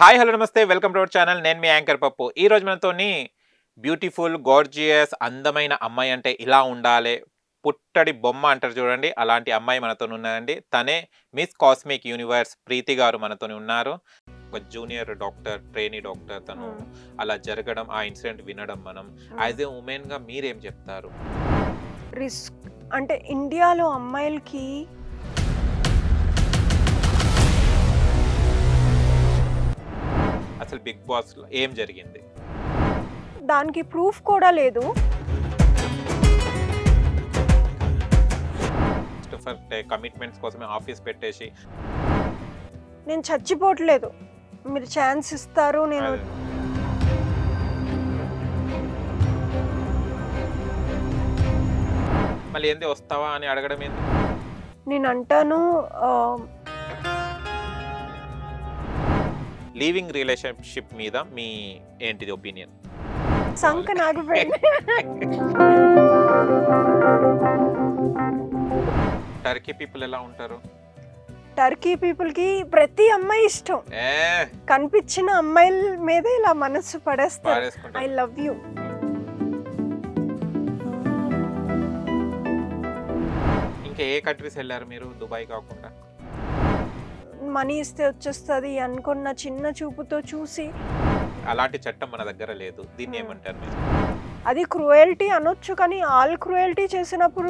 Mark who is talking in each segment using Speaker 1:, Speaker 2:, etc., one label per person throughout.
Speaker 1: Hi hello నమస్తే welcome to our channel. నేను మీ యాంకర్ పప్పు. ఈ రోజు మనతోని బ్యూటిఫుల్ గార్జియస్ అందమైన అమ్మాయి అంటే ఇలా ఉండాలి, పుట్టడి బొమ్మ అంటారు చూడండి, అలాంటి అమ్మాయి మనతో ఉన్నదండి. తనే మిస్ కాస్మిక్ యూనివర్స్ ప్రీతి గారు మనతో ఉన్నారు. ఒక జూనియర్ డాక్టర్, ట్రైనీ డాక్టర్. తను అలా జరగడం, ఆ ఇన్సిడెంట్ వినడం, మనం యాజ్ ఏ ఉమెన్ గా మీరేం చెప్తారు?
Speaker 2: రిస్క్ అంటే ఇండియాలో అమ్మాయిలకి
Speaker 1: అసలు బిగ్ బాస్ లో ఏం జరిగింది?
Speaker 2: దానికి ప్రూఫ్ కూడా లేదు.
Speaker 1: కమిట్మెంట్స్ కోసమే ఆఫీస్ పెట్టేసి
Speaker 2: నేను చచ్చిపోవట్లేదు, మీరు ఛాన్స్ ఇస్తారు, నేను
Speaker 1: మళ్ళీ ఏంది వస్తావా అని అడగడం ఏంది?
Speaker 2: నేను అంటాను
Speaker 1: లివింగ్ రిలేషన్షిప్ మీద మీ ఏంటిది ఒపీనియన్?
Speaker 2: సంక నాగిపోయింది.
Speaker 1: టర్కీ పీపుల్ ఎలా ఉంటారు?
Speaker 2: టర్కీ పీపుల్ కి ప్రతి అమ్మాయి ఇష్టం. కనిపించిన అమ్మాయిల మీద ఇలా మనసు పడేస్తారు. I love you.
Speaker 1: ఇంకా ఏ కంట్రీస్ వెళ్ళారు మీరు దుబాయ్ కాకుండా?
Speaker 2: మనీ ఇస్తే వచ్చేస్తుంది అనుకున్న చిన్న చూపుతో చూసి.
Speaker 1: అలాంటి చట్టం మన దగ్గర లేదు. దీన్ని ఏమంటారు మీరు?
Speaker 2: అది క్రూయల్టీ అనొచ్చు, కానీ ఆల్ క్రూయల్టీ చేసినప్పుడు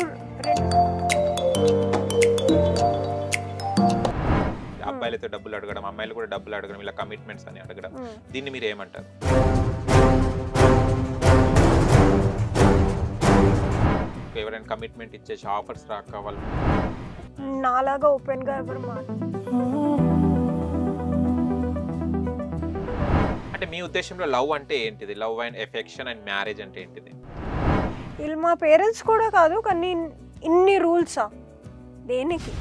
Speaker 1: అబ్బాయిలతో డబ్బులు అడగడం, అమ్మాయిలు కూడా డబ్బులు అడగడం, ఇలా కమిట్మెంట్స్ అని అడగడం, దీన్ని మీరు ఏమంటారు? ఎవరైనా కమిట్మెంట్ ఇచ్చేసి ఆఫర్స్ రాక వాళ్ళు
Speaker 2: నాలాగా ఓపెన్ గా ఎవరు
Speaker 1: అంటే మీ ఉద్దేశంలో లవ్ అంటే ఏంటిది? Love and affection and marriage అంటే ఏంటిది?
Speaker 2: వీళ్ళు మా పేరెంట్స్ కూడా కాదు, కానీ ఇన్ని రూల్సా దేనికి?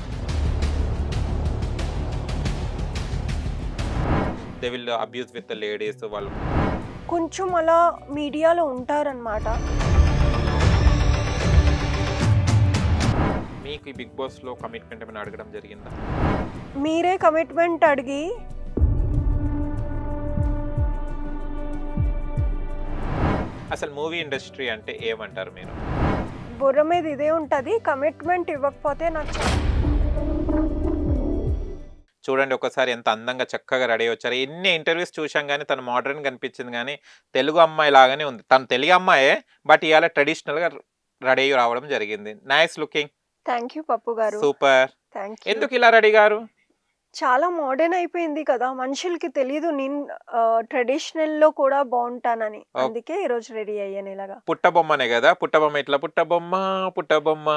Speaker 1: They will abuse with the ladies. వాళ్ళు
Speaker 2: కొంచెం అలా మీడియాలో ఉంటారన్నమాట.
Speaker 1: మీకు ఈ బిగ్ బాస్ లో కమిట్మెంట్ ఏమైనా అడగడం జరిగిందా?
Speaker 2: మీరే కమిట్మెంట్ అడిగి
Speaker 1: అసలు మూవీ ఇండస్ట్రీ అంటే ఏమంటారు మీరు?
Speaker 2: బుర్ర మీద ఇదే ఉంటుంది, కమిట్మెంట్ ఇవ్వకపోతే నాకు
Speaker 1: చూడండి ఒకసారి ఎంత అందంగా చక్కగా రెడీ వచ్చారు. ఎన్ని ఇంటర్వ్యూస్ చూసాం కానీ తను మోడర్న్ కనిపించింది, కానీ తెలుగు అమ్మాయి లాగానే ఉంది. తను తెలుగు అమ్మాయే, బట్ ఇవాళ ట్రెడిషనల్ గా రెడీ రావడం జరిగింది. Nice looking.
Speaker 2: థ్యాంక్ యూ పప్పు గారు.
Speaker 1: సూపర్. ఎందుకు ఇలా రెడీ గారు?
Speaker 2: చాలా మోడర్న్ అయిపోయింది కదా, మనుషులకి తెలియదు నేను ట్రెడిషనల్ లో కూడా బాగుంటానని, అందుకే ఈ రోజు రెడీ అయ్యాను ఇలాగా.
Speaker 1: పుట్టబొమ్మనే కదా, పుట్టబొమ్మ ఇట్లా పుట్టబొమ్మ పుట్టబొమ్మ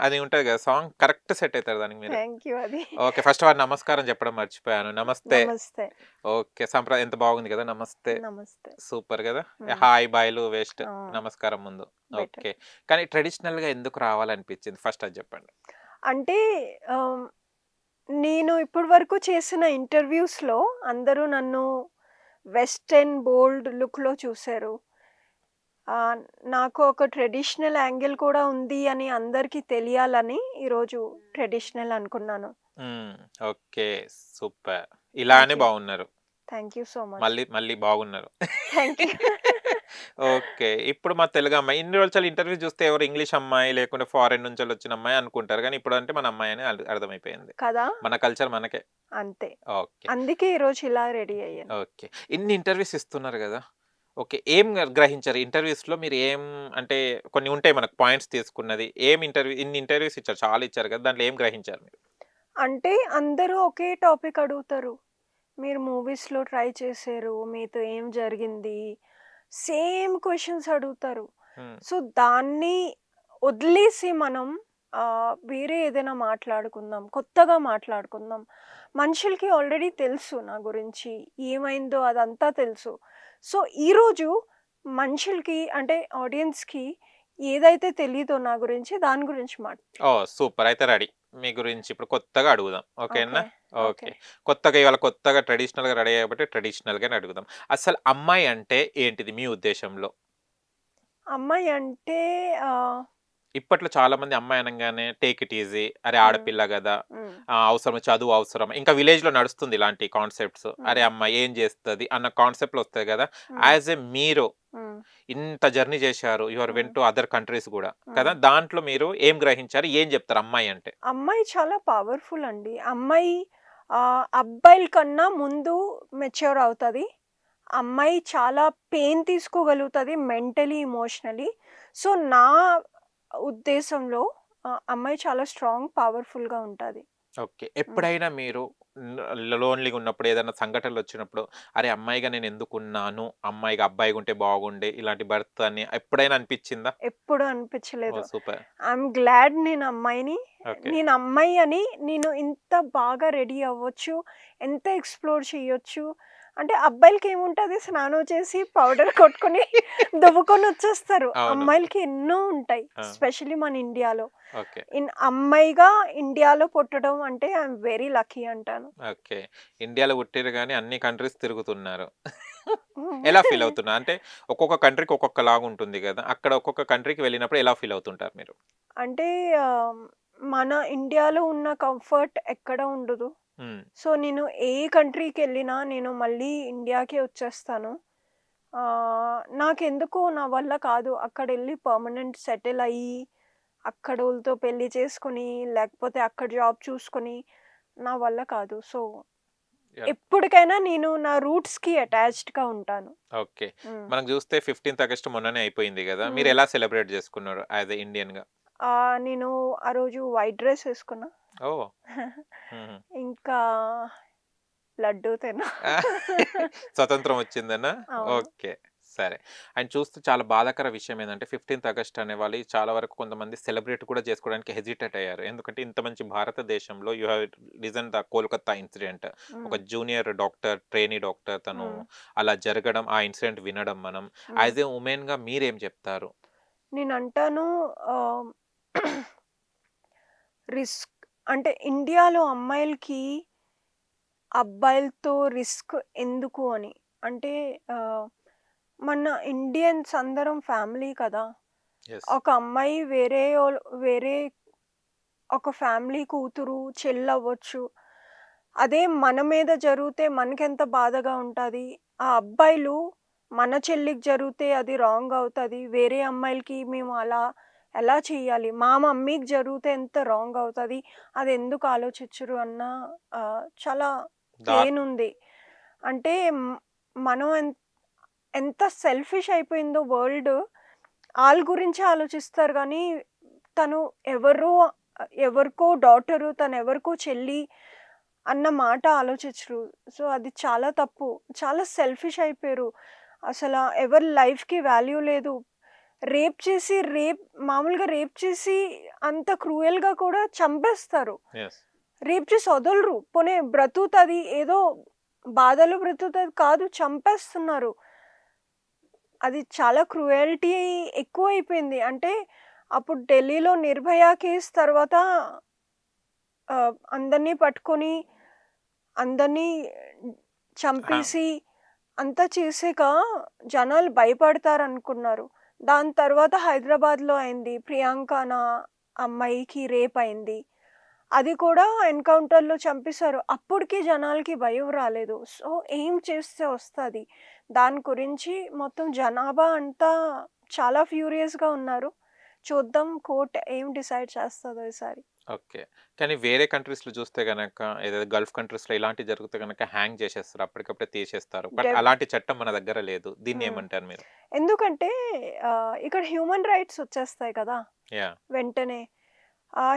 Speaker 1: అది ఉంటది కదా సాంగ్, కరెక్ట్ సెట్ అవుతారు దానికి మీరు.
Speaker 2: Thank you. అది
Speaker 1: ఓకే, ఫస్ట్ వారు నమస్కారం చెప్పడం మర్చిపోయాను. నమస్తే.
Speaker 2: నమస్తే.
Speaker 1: ఓకే, సంప్రదాయం ఎంత బాగుంది కదా, నమస్తే.
Speaker 2: నమస్తే.
Speaker 1: సూపర్ కదా. హాయ్ బాయ్లు వేస్ట్, నమస్కారం ముందు. ఓకే, కానీ ట్రెడిషనల్ గా ఎందుకు రావాలనిపించింది ఫస్ట్ అది చెప్పండి.
Speaker 2: అంటే నేను ఇప్పటి వరకు చేసిన ఇంటర్వ్యూస్లో అందరూ నన్ను వెస్టర్న్ బోల్డ్ లుక్లో చూశారు. నాకు ఒక ట్రెడిషనల్ యాంగిల్ కూడా ఉంది అని అందరికీ తెలియాలని ఈరోజు ట్రెడిషనల్ అనుకున్నాను.
Speaker 1: Okay, super. ఇలానే బాగున్నారు.
Speaker 2: Thank you so much.
Speaker 1: మళ్ళీ బాగున్నారు.
Speaker 2: Thank you.
Speaker 1: ఓకే, ఇప్పుడు మా తెలుగు అమ్మాయి, ఇన్ని రోజులు ఇంటర్వ్యూ చూస్తే ఎవరు ఇంగ్లీష్ అమ్మాయి లేకుంటే ఫారెన్ నుంచి వచ్చిన అమ్మాయి అనుకుంటారు, కానీ ఇప్పుడు అంటే మన అమ్మాయి అని అర్థమైపోయింది
Speaker 2: కదా, మన
Speaker 1: కల్చర్ మనకే
Speaker 2: అంతే.
Speaker 1: ఓకే,
Speaker 2: అందుకే ఈ రోజు ఇలా రెడీ అయ్యాను.
Speaker 1: ఓకే, ఇన్ని ఇంటర్వ్యూస్ ఇస్తున్నారు కదా, ఓకే, ఏం గ్రహించారు ఇంటర్వ్యూస్ లో మీరు? ఏం అంటే కొన్ని ఉంటాయి మనకు పాయింట్స్ తీసుకున్నది, ఏం ఇన్ని ఇంటర్వ్యూస్ ఇచ్చారు, చాలా ఇచ్చారు కదా, దాంట్లో ఏం గ్రహించారు మీరు?
Speaker 2: అంటే అందరూ ఒకే టాపిక్ అడుగుతారు, మీరు మూవీస్లో ట్రై చేశారు, మీతో ఏం జరిగింది, సేమ్ క్వశ్చన్స్ అడుగుతారు. సో దాన్ని వదిలేసి మనం వేరే ఏదైనా మాట్లాడుకుందాం, కొత్తగా మాట్లాడుకుందాం. మనుషులకి ఆల్రెడీ తెలుసు నా గురించి, ఏమైందో అదంతా తెలుసు. సో ఈరోజు మనుషులకి అంటే ఆడియన్స్కి ఏదైతే తెలీదో నా గురించి, దాని గురించి
Speaker 1: సూపర్. అయితే రెడీ మీ గురించి ఇప్పుడు కొత్తగా అడుగుదాం, ఓకేనా? ఓకే, కొత్తగా ఇవాళ కొత్తగా ట్రెడిషనల్ గా రెడీ అయ్యబట్టి ట్రెడిషనల్ గానే అడుగుదాం. అసలు అమ్మాయి అంటే ఏంటిది మీ ఉద్దేశంలో?
Speaker 2: అమ్మాయి అంటే
Speaker 1: ఇప్పట్లో చాలా మంది అమ్మాయి అనగానే టేక్ ఇట్ ఈజీ, అరే
Speaker 2: ఉమ్,
Speaker 1: ఆడపిల్ల కదా,
Speaker 2: ఉమ్,
Speaker 1: అవసరం చదువు అవసరం, ఇంకా విలేజ్ లో నడుస్తుంది ఇలాంటి కాన్సెప్ట్స్, అరే
Speaker 2: ఉమ్,
Speaker 1: అమ్మాయి ఏం చేస్తుంది అన్న కాన్సెప్ట్లు వస్తాయి కదా.
Speaker 2: ఉమ్,
Speaker 1: యాజ్ ఎ మీరు
Speaker 2: ఉమ్,
Speaker 1: ఇంత జర్నీ చేశారు, your vent
Speaker 2: um,
Speaker 1: to other countries కూడా
Speaker 2: ఉమ్.
Speaker 1: కదా, దాంట్లో మీరు ఏం గ్రహించారు, ఏం చెప్తారు అమ్మాయి అంటే?
Speaker 2: అమ్మాయి చాలా పవర్ఫుల్ అండి. అమ్మాయి ఆ, అబ్బాయిల కన్నా ముందు మెచ్యూర్ అవుతుంది. అమ్మాయి చాలా పెయిన్ తీసుకోగలుగుతుంది మెంటలీ, ఇమోషనలీ. సో నా ఉద్దేశంలో అమ్మాయి చాలా స్ట్రాంగ్, పవర్ఫుల్గా ఉంటుంది.
Speaker 1: ఓకే. ఎప్పుడైనా మీరు లోన్లీగా ఉన్నప్పుడు, ఏదైనా సంఘటనలు వచ్చినప్పుడు, అరే అమ్మాయిగా నేను ఎందుకున్నాను, అమ్మాయిగా అబ్బాయిగా ఉంటే బాగుండే, ఇలాంటి భర్త అని ఎప్పుడైనా అనిపించిందా?
Speaker 2: ఎప్పుడు
Speaker 1: ఓ
Speaker 2: అనిపించలేదు.
Speaker 1: సూపర్.
Speaker 2: ఐఎమ్ గ్లాడ్ నేను అమ్మాయిని.
Speaker 1: ఓకే.
Speaker 2: నేను అమ్మాయి అని నేను ఇంత బాగా రెడీ అవ్వచ్చు, ఎంత ఎక్స్ప్లోర్ చేయొచ్చు. అంటే అబ్బాయిలకి ఏముంటుంది, స్నానం చేసి పౌడర్ కొట్టుకొని దువ్వుకొని వచ్చేస్తారు.
Speaker 1: అవును.
Speaker 2: అమ్మాయిలకి ఎన్నో ఉంటాయి,
Speaker 1: ఆ.
Speaker 2: స్పెషల్లీ మన ఇండియాలో.
Speaker 1: ఓకే.
Speaker 2: అమ్మాయిగా ఇండియాలో పుట్టడం అంటే ఐఎమ్ వెరీ లక్కీ అంటాను.
Speaker 1: ఓకే. ఇండియాలో పుట్టిరు గానీ అన్ని కంట్రీస్ తిరుగుతున్నారు. ఎలా ఫీల్ అవుతున్నారు? అంటే ఒక్కొక్క కంట్రీకి ఒక్కొక్కలాగా ఉంటుంది గదా! అక్కడ ఒక్కొక్క కంట్రీకి వెళ్ళినప్పుడు ఎలా ఫీల్ అవుతుంటారు మీరు?
Speaker 2: అంటే మన ఇండియాలో ఉన్న కంఫర్ట్ ఎక్కడ ఉండదు.
Speaker 1: హ్మ్.
Speaker 2: సో నేను ఏ కంట్రీకి వెళ్ళినా నేను మళ్ళీ ఇండియాకే వచ్చేస్తాను. నాకెందుకో నా వల్ల కాదు అక్కడ వెళ్ళి పర్మనెంట్ సెటిల్ అయ్యి అక్కడ వాళ్ళతో పెళ్లి చేసుకొని లేకపోతే అక్కడ జాబ్ చూసుకొని నా వల్ల కాదు. So
Speaker 1: yeah!
Speaker 2: ఎప్పటికైనా నేను నా రూట్స్కి అటాచ్డ్గా ఉంటాను.
Speaker 1: ఓకే.
Speaker 2: మ్.
Speaker 1: మనకు చూస్తే 15థ్ ఆగస్ట్ మొన్ననే అయిపోయింది గదా!
Speaker 2: మ్.
Speaker 1: మీరు ఎలా సెలబ్రేట్ చేసుకున్నారు యాస్ ఎ ఇండియన్‌గా?
Speaker 2: నేను ఆ రోజు వైట్ డ్రెస్ వేసుకున్నా.
Speaker 1: ఓహ్! హుహు.
Speaker 2: ఇంకా లడ్డు తిన్నా.
Speaker 1: స్వతంత్రం వచ్చిందనా?
Speaker 2: అవును.
Speaker 1: ఓకే. సరే. అండ్ చూస్తే చాలా బాధాకర విషయం ఏందంటే 15థ్ ఆగస్ట్ అనేవాళ్ళు చాలా వరకు కొంతమంది సెలబ్రేట్ కూడా చేసుకోవడానికి హెసిటేట్ అయ్యారు. ఎందుకంటే ఇంత మంచి భారతదేశంలో you have listen the Kolkata incident. ఒక
Speaker 2: మ్.
Speaker 1: జూనియర్ డాక్టర్, ట్రైనీ డాక్టర్ తను
Speaker 2: మ్.
Speaker 1: అలా జరగడం, ఆ ఇన్సిడెంట్ వినడం మనం.
Speaker 2: మ్.
Speaker 1: యాస్ ఎ వుమెన్‌గా మీరేం చెప్తారు?
Speaker 2: నేనంటాను రిస్క్ అంటే ఇండియాలో అమ్మాయిలకి అబ్బాయిలతో రిస్క్ ఎందుకు అని. అంటే మన ఇండియన్స్ అందరం ఫ్యామిలీ కదా.
Speaker 1: యెస్.
Speaker 2: ఒక అమ్మాయి వేరే ఒక ఫ్యామిలీ కూతురు చెల్లవ్వచ్చు. అదే మన మీద జరిగితే మనకెంత బాధగా ఉంటుంది. ఆ అబ్బాయిలు మన చెల్లికి జరిగితే అది రాంగ్ అవుతుంది. వేరే అమ్మాయిలకి మేము అలా ఎలా చేయాలి, మా మమ్మీకి జరిగితే ఎంత రాంగ్ అవుతుంది, అది ఎందుకు ఆలోచించరు అన్న చాలా
Speaker 1: దా
Speaker 2: పెయిన్ ఉంది. అంటే మనం ఎంత సెల్ఫిష్ అయిపోయిందో వరల్డ్. వాళ్ళ గురించి ఆలోచిస్తారు కానీ తను ఎవరికో డాటరు, తను ఎవరికో చెల్లి అన్న మాట ఆలోచించరు. సో అది చాలా తప్పు. చాలా సెల్ఫిష్ అయిపోయారు. అసలు ఎవరి లైఫ్కి వాల్యూ లేదు. మామూలుగా రేప్ చేసి అంత క్రూయల్గా కూడా చంపేస్తారు.
Speaker 1: యెస్.
Speaker 2: రేప్ చేసి వదలరు. పోనీ బ్రతుకుతుంది, ఏదో బాధలు బ్రతుకుతుంది కాదు, చంపేస్తున్నారు. అది చాలా క్రూయల్టీ ఎక్కువైపోయింది. అంటే అప్పుడు ఢిల్లీలో నిర్భయ కేసు తర్వాత అందరినీ పట్టుకొని అందరినీ చంపేసి అంతా చేసాక జనాలు భయపడతారనుకున్నారు. దాని తర్వాత హైదరాబాద్లో అయింది, ప్రియాంక నా అమ్మాయికి రేప్ అయింది. అది కూడా ఎన్కౌంటర్లో చంపేశారు. అప్పటికి జనాలకి భయం రాలేదు. సో ఏం చేస్తే వస్తుంది దాని గురించి మొత్తం జనాభా అంతా చాలా ఫ్యూరియస్గా ఉన్నారు. చూద్దాం కోర్ట్ ఏం డిసైడ్ చేస్తుందో ఈసారి.
Speaker 1: ఓకే. కానీ వేరే కంట్రీస్‌లో చూస్తే గనక, ఏదైతే గల్ఫ్ కంట్రీస్‌లో ఇలాంటివి జరిగితే గనక హ్యాంగ్ చేసేస్తారు. అప్పటికప్పుడే తీసేస్తారు. బట్ అలాంటి చట్టం మన దగ్గర లేదు. దీన్ని ఏమంటారు మీరు?
Speaker 2: ఎందుకంటే ఇక్కడ హ్యూమన్ రైట్స్ వచ్చేస్తాయి కదా
Speaker 1: యాహ్!
Speaker 2: వెంటనే.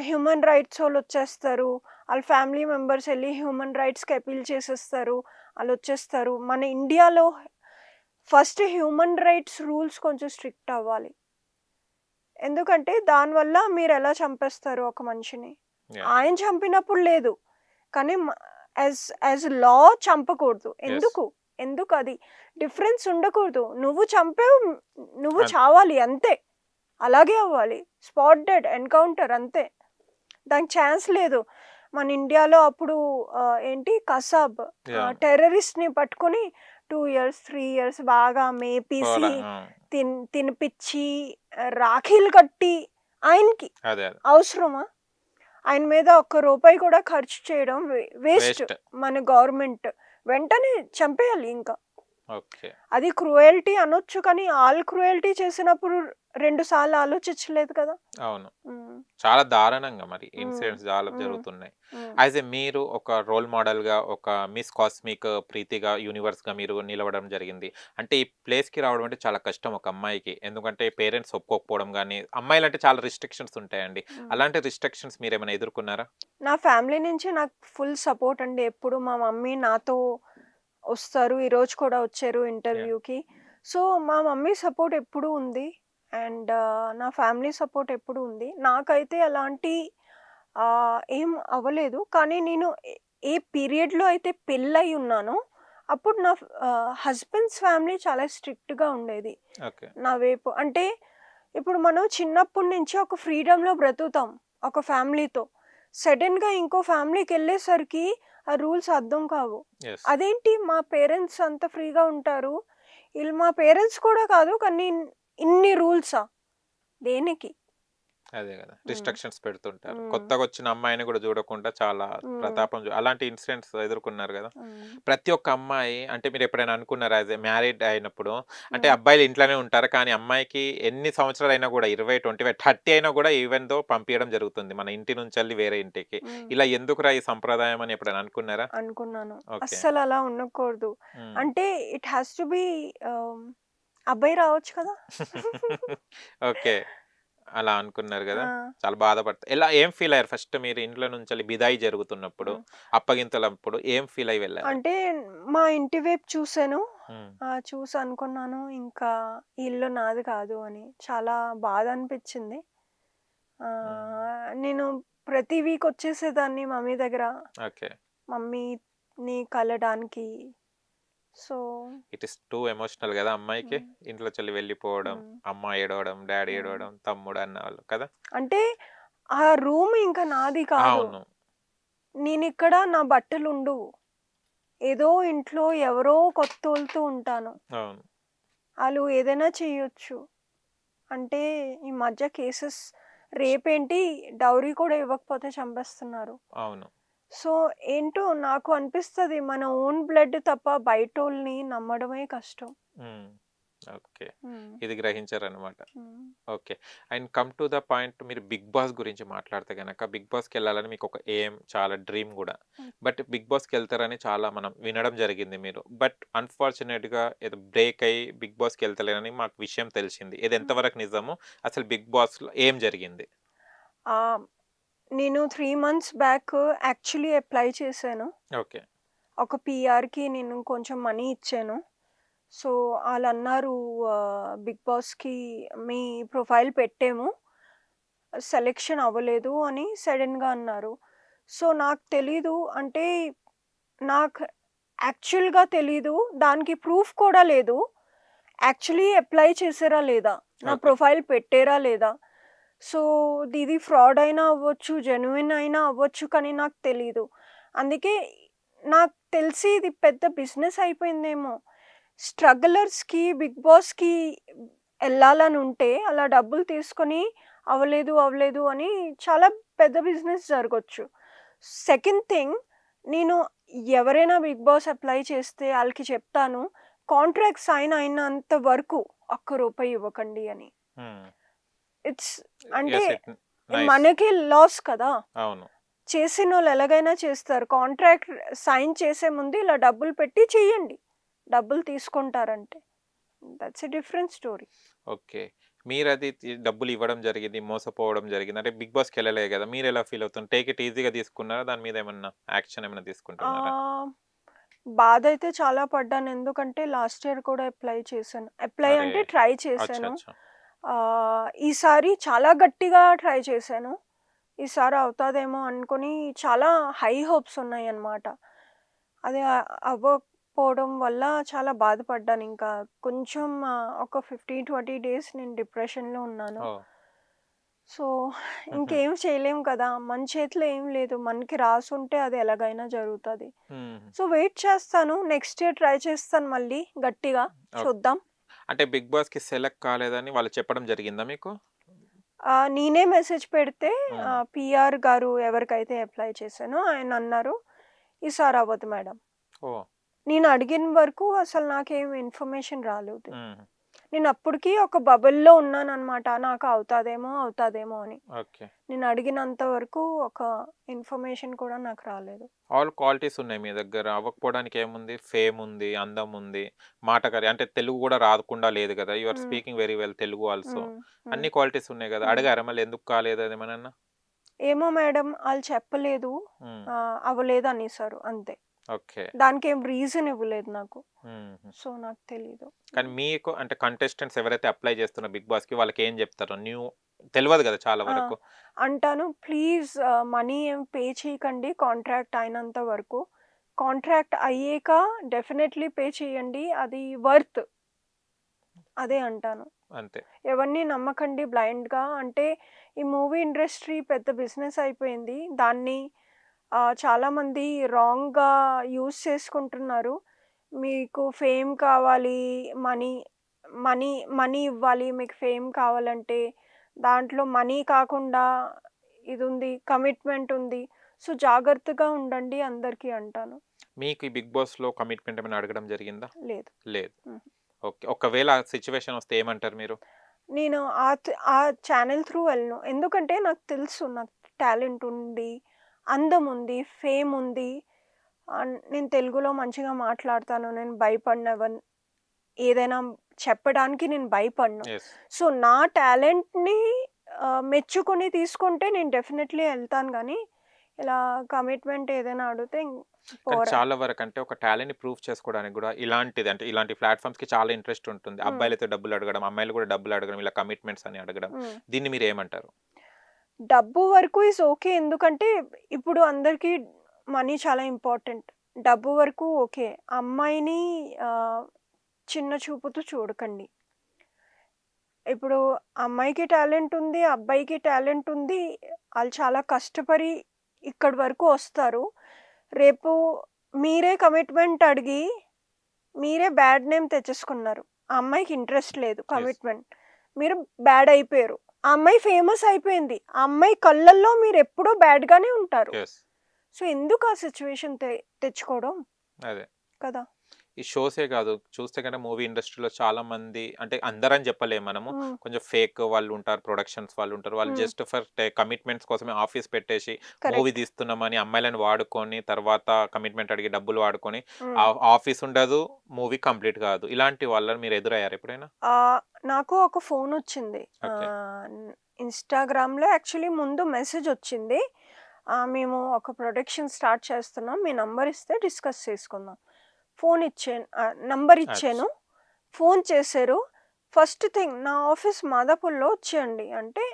Speaker 2: హ్యూమన్ రైట్స్ వాళ్ళు వచ్చేస్తారు. వాళ్ళ ఫ్యామిలీ మెంబర్స్ వెళ్ళి హ్యూమన్ రైట్స్కి అపీల్ చేసేస్తారు. వాళ్ళు వచ్చేస్తారు. మన ఇండియాలో ఫస్ట్ హ్యూమన్ రైట్స్ రూల్స్ కొంచెం స్ట్రిక్ట్ అవ్వాలి. ఎందుకంటే దానివల్ల మీరు ఎలా చంపేస్తారు ఒక మనిషిని.
Speaker 1: యాహ్!
Speaker 2: ఆయన చంపినప్పుడు లేదు, కానీ యాజ్ లా చంపకూడదు. ఎందుకు అది డిఫరెన్స్ ఉండకూడదు. నువ్వు చంపావు, నువ్వు చావాలి అంతే, అలాగే అవ్వాలి. స్పాట్ డెడ్, ఎన్కౌంటర్ అంతే, దానికి ఛాన్స్ లేదు. మన ఇండియాలో అప్పుడు ఏంటి కసాబ్ టెర్రరిస్ట్ని పట్టుకొని 2 years 3 years బాగా మేపేసి తినిపించి రాఖీలు కట్టి ఆయనకి
Speaker 1: అదే అదే
Speaker 2: అవసరమా? ఆయన మీద ఒక్క రూపాయి కూడా ఖర్చు చేయడం వేస్ట్.
Speaker 1: వేస్ట్.
Speaker 2: మన గవర్నమెంట్ వెంటనే చంపేయాలి ఇంకా.
Speaker 1: ఓకే.
Speaker 2: అది క్రూయల్టీ అనొచ్చు, కానీ ఆల్ క్రూయల్టీ చేసినప్పుడు 2 సార్లు ఆలోచించలేదు కదా.
Speaker 1: అవును.
Speaker 2: ఉమ్,
Speaker 1: చాలా దారుణంగా మరి
Speaker 2: ఉమ్,
Speaker 1: ఇన్సిడెంట్స్ చాలా
Speaker 2: ఉమ్,
Speaker 1: జరుగుతున్నాయి.
Speaker 2: ఉమ్,
Speaker 1: యాజ్ ఎ మీరు ఒక రోల్ మోడల్‌గా, ఒక మిస్ కాస్మిక్ ప్రీతిగా, యూనివర్స్‌గా మీరు నిలవడం జరిగింది. అంటే ఈ ప్లేస్‌కి రావడం అంటే చాలా కష్టం ఒక అమ్మాయికి. ఎందుకంటే పేరెంట్స్ ఒప్పుకోకపోవడం గానీ, అమ్మాయిలంటే చాలా రిస్ట్రిక్షన్స్ ఉంటాయండి.
Speaker 2: ఉమ్.
Speaker 1: అలాంటి రిస్ట్రిక్షన్స్ మీరేమైనా ఎదుర్కొన్నారా?
Speaker 2: నా ఫ్యామిలీ నుంచి నాకు ఫుల్ సపోర్ట్ అండి. ఎప్పుడు మా మమ్మీ నాతో వస్తారు, ఈరోజు కూడా వచ్చారు
Speaker 1: యాహ్!
Speaker 2: ఇంటర్వ్యూకి. సో మా మమ్మీ సపోర్ట్ ఎప్పుడూ ఉంది, అండ్ నా ఫ్యామిలీ సపోర్ట్ ఎప్పుడూ ఉంది. నాకైతే అలాంటి ఏం అవ్వలేదు. కానీ నేను ఏ పీరియడ్లో అయితే పెళ్ళై ఉన్నానో అప్పుడు నా హస్బెండ్స్ ఫ్యామిలీ చాలా స్ట్రిక్ట్గా ఉండేది
Speaker 1: ఓకే.
Speaker 2: నా వైపు. అంటే ఇప్పుడు మనం చిన్నప్పటి నుంచి ఒక ఫ్రీడమ్లో బ్రతుకుతాం ఒక ఫ్యామిలీతో. సడన్గా ఇంకో ఫ్యామిలీకి వెళ్ళేసరికి ఆ రూల్స్ అర్థం కావు.
Speaker 1: యెస్.
Speaker 2: అదేంటి మా పేరెంట్స్ అంత ఫ్రీగా ఉంటారు, వీళ్ళు మా పేరెంట్స్ కూడా కాదు, కానీ ఇన్ని రూల్సా దేనికి?
Speaker 1: అదే గదా!
Speaker 2: ఉమ్,
Speaker 1: రిస్ట్రిక్షన్స్ పెడుతుంటారు.
Speaker 2: ఉమ్,
Speaker 1: కొత్తగొచ్చిన అమ్మాయిని గూడా చూడకుండా చాలా
Speaker 2: ఉమ్,
Speaker 1: ప్రతాపం అలాంటి ఇన్సిడెంట్స్ ఎదుర్కొన్నారు గదా!
Speaker 2: ఉమ్,
Speaker 1: ప్రతి ఒక్క అమ్మాయి అంటే మీరెప్పుడైనా అనుకున్నారా యాస్ ఎ మ్యారీడ్ అయినప్పుడు? అంటే
Speaker 2: ఉమ్,
Speaker 1: అబ్బాయిలు ఇంట్లోనే ఉంటారు. కానీ అమ్మాయికి ఎన్ని సంవత్సరాలైనా గూడా 20, 25, 30 అయినా గూడా ఈవెన్ దో పంపియడం జరుగుతుంది. మన ఇంటి నుంచెల్లి వేరే ఇంటికి.
Speaker 2: ఉమ్.
Speaker 1: ఇలా ఎందుకురా ఈ సంప్రదాయం అని ఎప్పుడైనా అనుకున్నారా?
Speaker 2: అనుకున్నాను.
Speaker 1: ఓకే.
Speaker 2: అస్సలు అలా ఉండకూడదు.
Speaker 1: హ్మ్.
Speaker 2: అంటే ఇట్ హ్యాస్ టు బి అబ్బాయి రావచ్చు కదా.
Speaker 1: ఓకే. అలా అనుకున్నారు గదా!
Speaker 2: ఆ,
Speaker 1: చాలా ఏం ఫీల్ అయ్యారు ఫస్ట్ మీరు ఇంట్లో నుంచెల్లి బిదాయి జరుగుతున్నప్పుడు,
Speaker 2: ఉమ్.
Speaker 1: అప్పగింతలప్పుడు ఏం ఫీల్ అయ్యి వెళ్లారు?
Speaker 2: అంటే మా ఇంటి వైపు చూసాను.
Speaker 1: హ్మ్.
Speaker 2: చూసి అనుకున్నాను ఇంకా ఈ ఇల్లు నాది కాదు అని. చాలా బాధ అనిపించింది.
Speaker 1: హ్మ్.
Speaker 2: నేను ప్రతి వీక్ వచ్చేసేదాన్ని మమ్మీ దగ్గర,
Speaker 1: ఓకే.
Speaker 2: మమ్మీని కలడానికి. So
Speaker 1: it is too emotional గదా అమ్మాయికి.
Speaker 2: ఉమ్,
Speaker 1: ఇంట్లో చెల్లి వెళ్ళిపోవడం,
Speaker 2: ఉమ్,
Speaker 1: అమ్మ ఏడవడం, డ్యాడీ
Speaker 2: ఉమ్.
Speaker 1: ఏడవడం, తమ్ముడు అన్నవాళ్ళు కదా!
Speaker 2: అంటే ఆ రూమ్ ఇంకా నాది కాదు.
Speaker 1: అవును.
Speaker 2: నేనిక్కడ నా బట్టలుండు. ఏదో ఇంట్లో ఎవరో కొత్తోళ్ళతో ఉంటాను.
Speaker 1: అవును.
Speaker 2: ఆళ్ళు ఏదైనా చెయ్యొచ్చు. అంటే ఈ మధ్య కేసెస్ రేపేంటి డౌరీ కూడా ఇవ్వకపోతే చంపేస్తున్నారు.
Speaker 1: అవును.
Speaker 2: సో ఏంటో నాకు అనిపిస్తది మన ఓన్ బ్లడ్ తప్ప బయటోళ్ళని నమ్మడమే కష్టం.
Speaker 1: హ్మ్. ఓకే.
Speaker 2: హ్మ్.
Speaker 1: ఇది గ్రహించారనమాట.
Speaker 2: హ్మ్.
Speaker 1: Okay. And come to the point మీరు 'బిగ్ బాస్' గురించి మాట్లాడితే గనక 'బిగ్ బాస్'కెళ్ళాలని మీకొక చాలా డ్రీమ్ గూడా.
Speaker 2: హ్మ్.
Speaker 1: బట్ 'బిగ్ బాస్'కెళ్తారని చాలా మనం వినడం జరిగింది మీరు. బట్ అన్‌ఫార్చునేట్‌గా ఏదో బ్రేక్ అయ్యి 'బిగ్ బాస్'కెళ్తలేరని మాకు విషయం తెలిసింది. ఇది
Speaker 2: హ్మ్.
Speaker 1: ఎంతవరకు నిజము? అసలు 'బిగ్ బాస్'లో ఏం జరిగింది?
Speaker 2: ఆహ్, నేను 3 మంత్స్ బ్యాక్ యాక్చువల్లీ అప్లై చేశాను.
Speaker 1: ఓకే.
Speaker 2: ఒక పీఆర్‌కి నేను కొంచెం మనీ ఇచ్చాను. సో ఆళ్ళన్నారు బిగ్ బాస్‌కి మీ ప్రొఫైల్ పెట్టాము, సెలెక్షన్ అవ్వలేదు అని సడెన్‌గా అన్నారు. సో నాకు తెలీదు. అంటే నాకు యాక్చువల్‌గా తెలీదు. దానికి ప్రూఫ్ కూడా లేదు. యాక్చువల్లీ అప్లై చేసారా లేదా? నా
Speaker 1: ఓకే.
Speaker 2: ప్రొఫైల్ పెట్టారా లేదా? సో ఇది ఫ్రాడ్ అయినా అవ్వచ్చు, జెన్యూన్ అయినా అవ్వచ్చు, కానీ నాకు తెలీదు. అందుకే నాకు తెలిసి ఇది పెద్ద బిజినెస్ అయిపోయిందేమో. స్ట్రగలర్స్‌కి బిగ్ బాస్‌కి ఎళ్ళాలని ఉంటే అలా డబ్బులు తీసుకొని అవ్వలేదు, అవ్వలేదు అని చాలా పెద్ద బిజినెస్ జరగొచ్చు. సెకండ్ థింగ్, నేను ఎవరైనా బిగ్ బాస్ అప్లై చేస్తే ఆళ్ళకి చెప్తాను, కాంట్రాక్ట్ సైన్ అయినంత వరకు ఒక్క రూపాయి ఇవ్వకండి అని.
Speaker 1: హ్మ్.
Speaker 2: ఇట్స్ అంటే
Speaker 1: యెస్. నైస్.
Speaker 2: మనకే లాస్ కదా.
Speaker 1: అవును.
Speaker 2: చేసినోళ్ళు ఎలాగైనా చేస్తారు. కాంట్రాక్ట్ సైన్ చేసే ముందు ఇలా డబ్బులు పెట్టి చెయ్యండి. డబ్బులు తీసుకుంటారంటే. That's a different story.
Speaker 1: Okay. మీరది డబ్బులు ఇవ్వడం జరిగింది, మోసపోవడం జరిగింది. అంటే 'బిగ్ బాస్'కెళ్ళలేదు గదా! మీరెలా ఫీల్ అవుతున్నారు? టేక్ ఇట్ ఈజీగా తీసుకున్నారా? దాని మీద ఏమన్నా యాక్షన్ ఏమైనా తీసుకుంటున్నారా?
Speaker 2: ఆహ్, బాధైతే చాలా పడ్డాను. ఎందుకంటే లాస్ట్ ఇయర్ కూడా అప్లై చేశాను. అప్లై
Speaker 1: అరే!
Speaker 2: అంటే ట్రై
Speaker 1: అచ్చా!
Speaker 2: చేశాను.
Speaker 1: అచ్చా!
Speaker 2: ఈసారి చాలా గట్టిగా ట్రై చేశాను. ఈసారి అవుతాదేమో అనుకుని చాలా హై హోప్స్ ఉన్నాయన్నమాట. అది అవ్వకపోవడం వల్ల చాలా బాధపడ్డాను. ఇంకా కొంచెం ఒక 15, 20 డేస్ నేను డిప్రెషన్‌లో ఉన్నాను.
Speaker 1: ఓహ్!
Speaker 2: సో
Speaker 1: హుహు.
Speaker 2: ఇంకేం చేయలేం కదా. మన చేతిలో ఏం లేదు. మనకి రాసుంటే అది ఎలాగైనా జరుగుతది.
Speaker 1: హ్మ్.
Speaker 2: సో వెయిట్ చేస్తాను. నెక్స్ట్ ఇయర్ ట్రై చేస్తాను మళ్ళీ గట్టిగా.
Speaker 1: ఓకే.
Speaker 2: చూద్దాం.
Speaker 1: అంటే 'బిగ్ బాస్'కి సెలెక్ట్ కాలేదని వాళ్ళు చెప్పడం జరిగిందా మీకు?
Speaker 2: నేనే మెసేజ్ పెడితే
Speaker 1: హ్మ్.
Speaker 2: పిఆర్ గారు ఎవరికైతే అప్లై చేశానో ఆయన అన్నారు, ఈసారి అవ్వదు మేడం.
Speaker 1: ఓహ్!
Speaker 2: నేను అడిగిన వరకు అసలు నాకేం ఇన్ఫర్మేషన్ రాలేదు.
Speaker 1: హ్మ్.
Speaker 2: నేను అప్పటికి ఒక బబుల్‌లో ఉన్నాననమాట. నాకు అవుతాదేమో, అవుతాదేమో అని.
Speaker 1: ఓకే.
Speaker 2: నేను అడిగినంత వరకు ఒక ఇన్ఫర్మేషన్ కూడా నాకు రాలేదు.
Speaker 1: ఆల్ క్వాలిటీస్ ఉన్నాయి మీ దగ్గర. అవ్వకపోవడానికి ఏముంది? ఫేమ్ ఉంది, అందం ఉంది, మాటకారి అంటే తెలుగు గూడా రాకుండా లేదు గదా! యూ ఆర్
Speaker 2: హ్మ్.
Speaker 1: Speaking very well Telugu also.
Speaker 2: హ్మ్. హ్మ్.
Speaker 1: అన్ని క్వాలిటీస్ ఉన్నాయి గదా!
Speaker 2: హ్మ్.
Speaker 1: అడిగారా మళ్ళీ ఎందుకు కాలేదు అదేమనన్నా?
Speaker 2: ఏమో మేడం ఆళ్ళు చెప్పలేదు.
Speaker 1: హ్మ్.
Speaker 2: అవ్వలేదు అనేసారు అంతే.
Speaker 1: ఓకే.
Speaker 2: దానికేం రీజన్ ఇవ్వలేదు నాకు.
Speaker 1: హుహు.
Speaker 2: సో, నాకు తెలీదు.
Speaker 1: కానీ మీకు అంటే కంటెస్టెంట్స్ ఎవరైతే అప్లై చేస్తున్నారో 'బిగ్ బాస్‌కి' వాళ్ళకేం జెప్తారు? తెలవదు గదా! చాలా
Speaker 2: ఆ!
Speaker 1: వరకు.
Speaker 2: అంటాను ప్లీజ్ మనీ ఏం పే చేయకండి కాంట్రాక్ట్ అయినంత వరకు. కాంట్రాక్ట్ అయ్యాక డెఫినెట్‌లీ పే చేయండి. అది వర్త్. అదే అంటాను.
Speaker 1: అంతే.
Speaker 2: ఎవరిని నమ్మకండి బ్లైండ్‌గా. అంటే ఈ మూవీ ఇండస్ట్రీ పెద్ద బిజినెస్ అయిపోయింది. దాన్ని చాలామంది రాంగ్‌గా యూజ్ చేసుకుంటున్నారు. మీకు ఫేమ్ కావాలి, మనీ మనీ మనీ ఇవ్వాలి, మీకు ఫేమ్ కావాలంటే దాంట్లో మనీ కాకుండా ఇదుంది, కమిట్మెంట్ ఉంది. సో, జాగ్రత్తగా ఉండండి అందరికీ అంటాను.
Speaker 1: మీకు ఈ 'బిగ్ బాస్‌లో' కమిట్మెంట్ ఏమైనా అడగడం జరిగిందా?
Speaker 2: లేదు.
Speaker 1: లేదు.
Speaker 2: హ్మ్.
Speaker 1: ఓకే. ఒకవేళ ఆ సిట్యుయేషన్ వస్తే ఏమంటారు మీరు?
Speaker 2: నేను ఆ ఛానెల్ త్రూ వెళ్ళను. ఎందుకంటే నాకు తెలుసు నాకు టాలెంట్ ఉంది, అందం ఉంది, ఫేమ్ ఉంది. నేను తెలుగులో మంచిగా మాట్లాడతాను. నేను భయపడనెవన్ ఏదైనా చెప్పడానికి నేను భయపడను.
Speaker 1: యెస్.
Speaker 2: సో, నా టాలెంట్‌ని మెచ్చుకొని తీసుకుంటే నేను డెఫినెట్‌లీ ఎళ్తాను గానీ, ఇలా కమిట్మెంట్ ఏదైనా అడిగితే
Speaker 1: కానీ
Speaker 2: పోరా.
Speaker 1: చాలా వరకంటే ఒక టాలెంట్‌ని ప్రూవ్ చేసుకోవడానికి గూడా ఇలాంటిది అంటే ఇలాంటి ప్లాట్‌ఫార్మ్స్‌కి చాలా ఇంట్రెస్ట్ ఉంటుంది.
Speaker 2: హ్మ్.
Speaker 1: అబ్బాయిలైతే డబ్బులు అడగడం, అమ్మాయిలు గూడా డబ్బులు అడగడం, ఇలా కమిట్మెంట్స్ అని అడగడం.
Speaker 2: హ్మ్.
Speaker 1: దీన్ని మీరేమంటారు?
Speaker 2: డబ్బు వరకు ఈస్ ఓకే. ఎందుకంటే ఇప్పుడు అందరికీ మనీ చాలా ఇంపార్టెంట్. డబ్బు వరకు ఓకే. అమ్మాయిని ఆహ్, చిన్న చూపుతో చూడకండి. ఇప్పుడు అమ్మాయికి టాలెంట్ ఉంది, అబ్బాయికి టాలెంట్ ఉంది. ఆళ్ళు చాలా కష్టపడి ఇక్కడి వరకు వస్తారు. రేపు మీరే కమిట్మెంట్ అడిగి, మీరే బ్యాడ్ నేమ్ తెచ్చేసుకున్నారు. ఆ అమ్మాయికి ఇంట్రెస్ట్ లేదు
Speaker 1: యెస్.
Speaker 2: కమిట్మెంట్. మీరు బ్యాడ్ అయిపోయారు. ఆ అమ్మాయి ఫేమస్ అయిపోయింది. ఆ అమ్మాయి కళ్ళల్లో మీరెప్పుడూ బ్యాడ్‌గానే ఉంటారు.
Speaker 1: యెస్.
Speaker 2: సో, ఎందుకు ఆ సిట్యుయేషన్ తెచ్చుకోవడం
Speaker 1: అదే.
Speaker 2: కదా!
Speaker 1: ఈ షోసే గాదు. చూస్తే గనక మూవీ ఇండస్ట్రీలో చాలా మంది అంటే అందరని చెప్పలేము మనము.
Speaker 2: హ్మ్.
Speaker 1: కొంచెం ఫేక్ వాళ్ళుంటారు. ప్రొడక్షన్స్ వాళ్ళుంటారు. వాళ్ళు
Speaker 2: హ్మ్.
Speaker 1: జస్ట్ ఫర్ కమిట్మెంట్స్ కోసమే ఆఫీస్ పెట్టేసి మూవీ
Speaker 2: కరెక్ట్.
Speaker 1: తీస్తున్నామని అమ్మాయిలను వాడుకొని, తర్వాత కమిట్మెంట్ అడిగి డబ్బులు వాడుకొని
Speaker 2: హ్మ్.
Speaker 1: ఆఫీస్ ఉండదు. మూవీ కంప్లీట్ కాదు. ఇలాంటి వాళ్ళని మీరు ఎదురయ్యారా ఎప్పుడైనా?
Speaker 2: నాకు ఒక ఫోనొచ్చింది.
Speaker 1: ఓకే.
Speaker 2: ఇన్‌స్టాగ్రామ్‌లో యాక్చువల్లీ ముందు మెసేజొచ్చింది. మేము ఒక ప్రొడక్షన్ స్టార్ట్ చేస్తున్నాం. మీ నంబర్ ఇస్తే డిస్కస్ చేసుకుందాం. నంబర్
Speaker 1: అచ్చా!
Speaker 2: ఇచ్చాను. ఫోన్ చేశారు. ఫస్ట్ థింగ్ నా ఆఫీస్ మాదాపూర్‌లో వచ్చేయండి అంటే,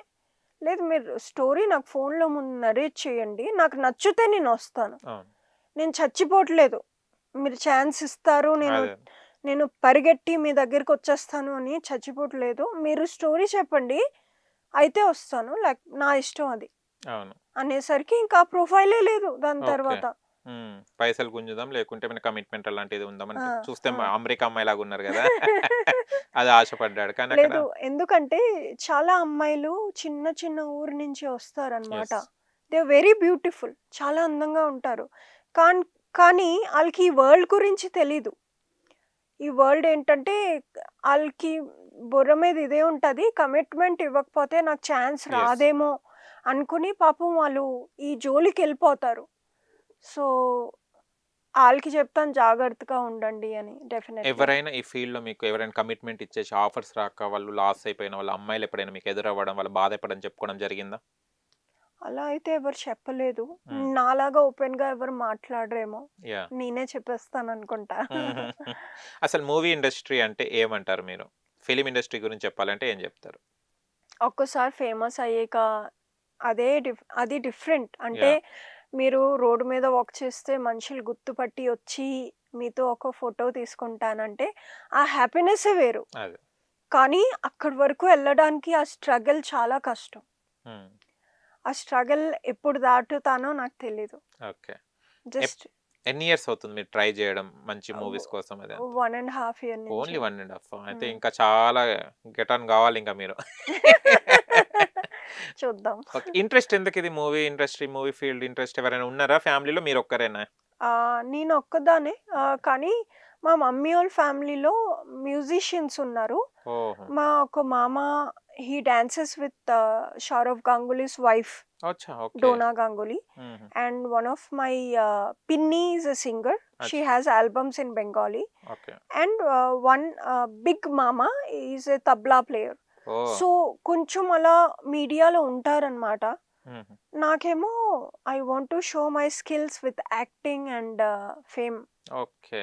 Speaker 2: లేదు మీరు స్టోరీ నాకు ఫోన్‌లో ముందు నరేట్ చేయండి. నాకు నచ్చితే నేనొస్తాను.
Speaker 1: అవును.
Speaker 2: నేను చచ్చిపోవట్లేదు. మీరు ఛాన్స్ ఇస్తారు.
Speaker 1: అదే.
Speaker 2: నేను పరిగెట్టి మీ దగ్గరికొచ్చేస్తాను అని చచ్చిపోవట్లేదు. మీరు స్టోరీ చెప్పండి. అయితే వస్తాను. నా ఇష్టం అది.
Speaker 1: అవును.
Speaker 2: అనేసరికి ఇంకా ప్రొఫైలే లేదు దాని
Speaker 1: ఓకే.
Speaker 2: తర్వాత.
Speaker 1: హ్మ్. పైసలు గుంజుదాం లేకుంటే ఏమైనా కమిట్మెంట్ అలాంటిది
Speaker 2: ఆ!
Speaker 1: ఉందామని చూస్తే
Speaker 2: ఆ!
Speaker 1: అమెరికా అమ్మాయిలాగా ఉన్నారు గదా! అది ఆశపడ్డాడు. కానీ అక్కడ
Speaker 2: లేదు. ఎందుకంటే చాలా అమ్మాయిలు చిన్న చిన్న ఊరు నుంచి వస్తారనమాట.
Speaker 1: Yes.
Speaker 2: They are very beautiful. చాలా అందంగా ఉంటారు. కాన్ కానీ ఆళ్ళకి ఈ వరల్డ్ గురించి తెలీదు. ఈ వరల్డ్ ఏంటంటే ఆళ్ళకి బుర్ర మీద ఇదే ఉంటది. కమిట్మెంట్ ఇవ్వకపోతే నాకు ఛాన్స్
Speaker 1: యెస్.
Speaker 2: రాదేమో అనుకుని పాపం వాళ్ళు ఈ జోలికెళ్ళిపోతారు. సో, ఆళ్ళకి చెప్తాను జాగ్రత్తగా ఉండండి అని డెఫినెట్‌లీ.
Speaker 1: ఎవరైనా ఈ ఫీల్డ్‌లో మీకు ఎవరైనా కమిట్మెంట్ ఇచ్చేసి ఆఫర్స్ రాక వాళ్ళు లాస్ అయిపోయిన వాళ్ళ అమ్మాయిలు ఎప్పుడైనా మీకు ఎదురవ్వడం, వాళ్ళు బాధపడడం చెప్పుకోవడం జరిగిందా?
Speaker 2: అలా అయితే ఎవరు చెప్పలేదు.
Speaker 1: హ్మ్.
Speaker 2: నాలాగా ఓపెన్‌గా ఎవరు మాట్లాడరేమో.
Speaker 1: యాహ్!
Speaker 2: నేనే చెప్పేస్తాననుకుంటా.
Speaker 1: అసలు మూవీ ఇండస్ట్రీ అంటే ఏమంటారు మీరు? ఫిల్మ్ ఇండస్ట్రీ గురించి చెప్పాలంటే ఏం చెప్తారు?
Speaker 2: ఒక్కసారి ఫేమస్ అయ్యాక అది డిఫరెంట్. అంటే
Speaker 1: యాహ్!
Speaker 2: మీరు రోడ్డు మీద వాక్ చేస్తే మనుషులు గుర్తుపట్టి వచ్చి మీతో ఒక ఫోటో తీసుకుంటానంటే ఆ హ్యాపీనెస్సే వేరు.
Speaker 1: అదే.
Speaker 2: కానీ అక్కడి వరకు ఎళ్ళడానికి ఆ స్ట్రగల్ చాలా కష్టం.
Speaker 1: హ్మ్.
Speaker 2: ఆ స్ట్రగల్ ఎప్పుడు దాటుతానో నాకు తెలీదు.
Speaker 1: ఓకే. ఎప్
Speaker 2: జస్ట్
Speaker 1: ఎన్ని ఇయర్స్ అవుతుంది మీరు ట్రై చేయడం మంచి
Speaker 2: వ్
Speaker 1: మూవీస్ కోసం అదంతా?
Speaker 2: 1 ½ ఇయర్ నుంచి.
Speaker 1: ఓన్లీ 1 ½ అయితే
Speaker 2: హ్మ్.
Speaker 1: ఇంకా చాలా గెట్ ఆన్ గావాలింక మీరు.
Speaker 2: చూద్దాం.
Speaker 1: ఓకే. ఇంట్రెస్ట్ ఎందుకు ఇది movie industry, movie field interest ఎవరైనా ఉన్నారా ఫ్యామిలీలో? మీరు ఒక్కరేనా?
Speaker 2: నేను ఒక్కదాన్నే. కానీ మా మమ్మీ వాళ్ళ ఫ్యామిలీలో మ్యూజిషియన్స్ ఉన్నారు.
Speaker 1: ఓహో!
Speaker 2: మా ఒక మామ he dances with Shahrukh Ganguly's wife
Speaker 1: అచ్చా! ఓకే.
Speaker 2: డోనా గంగూలీ.
Speaker 1: హుహు.
Speaker 2: And one of my Pinni is a singer. She
Speaker 1: అచ్చా!
Speaker 2: has albums in Bengali.
Speaker 1: Okay.
Speaker 2: And one big mama is a tabla player.
Speaker 1: Oh!
Speaker 2: So కొంచెం అలా మీడియాలో ఉంటారనమాట.
Speaker 1: హుహు.
Speaker 2: నాకేమో I want to show my skills with acting and fame.
Speaker 1: Okay.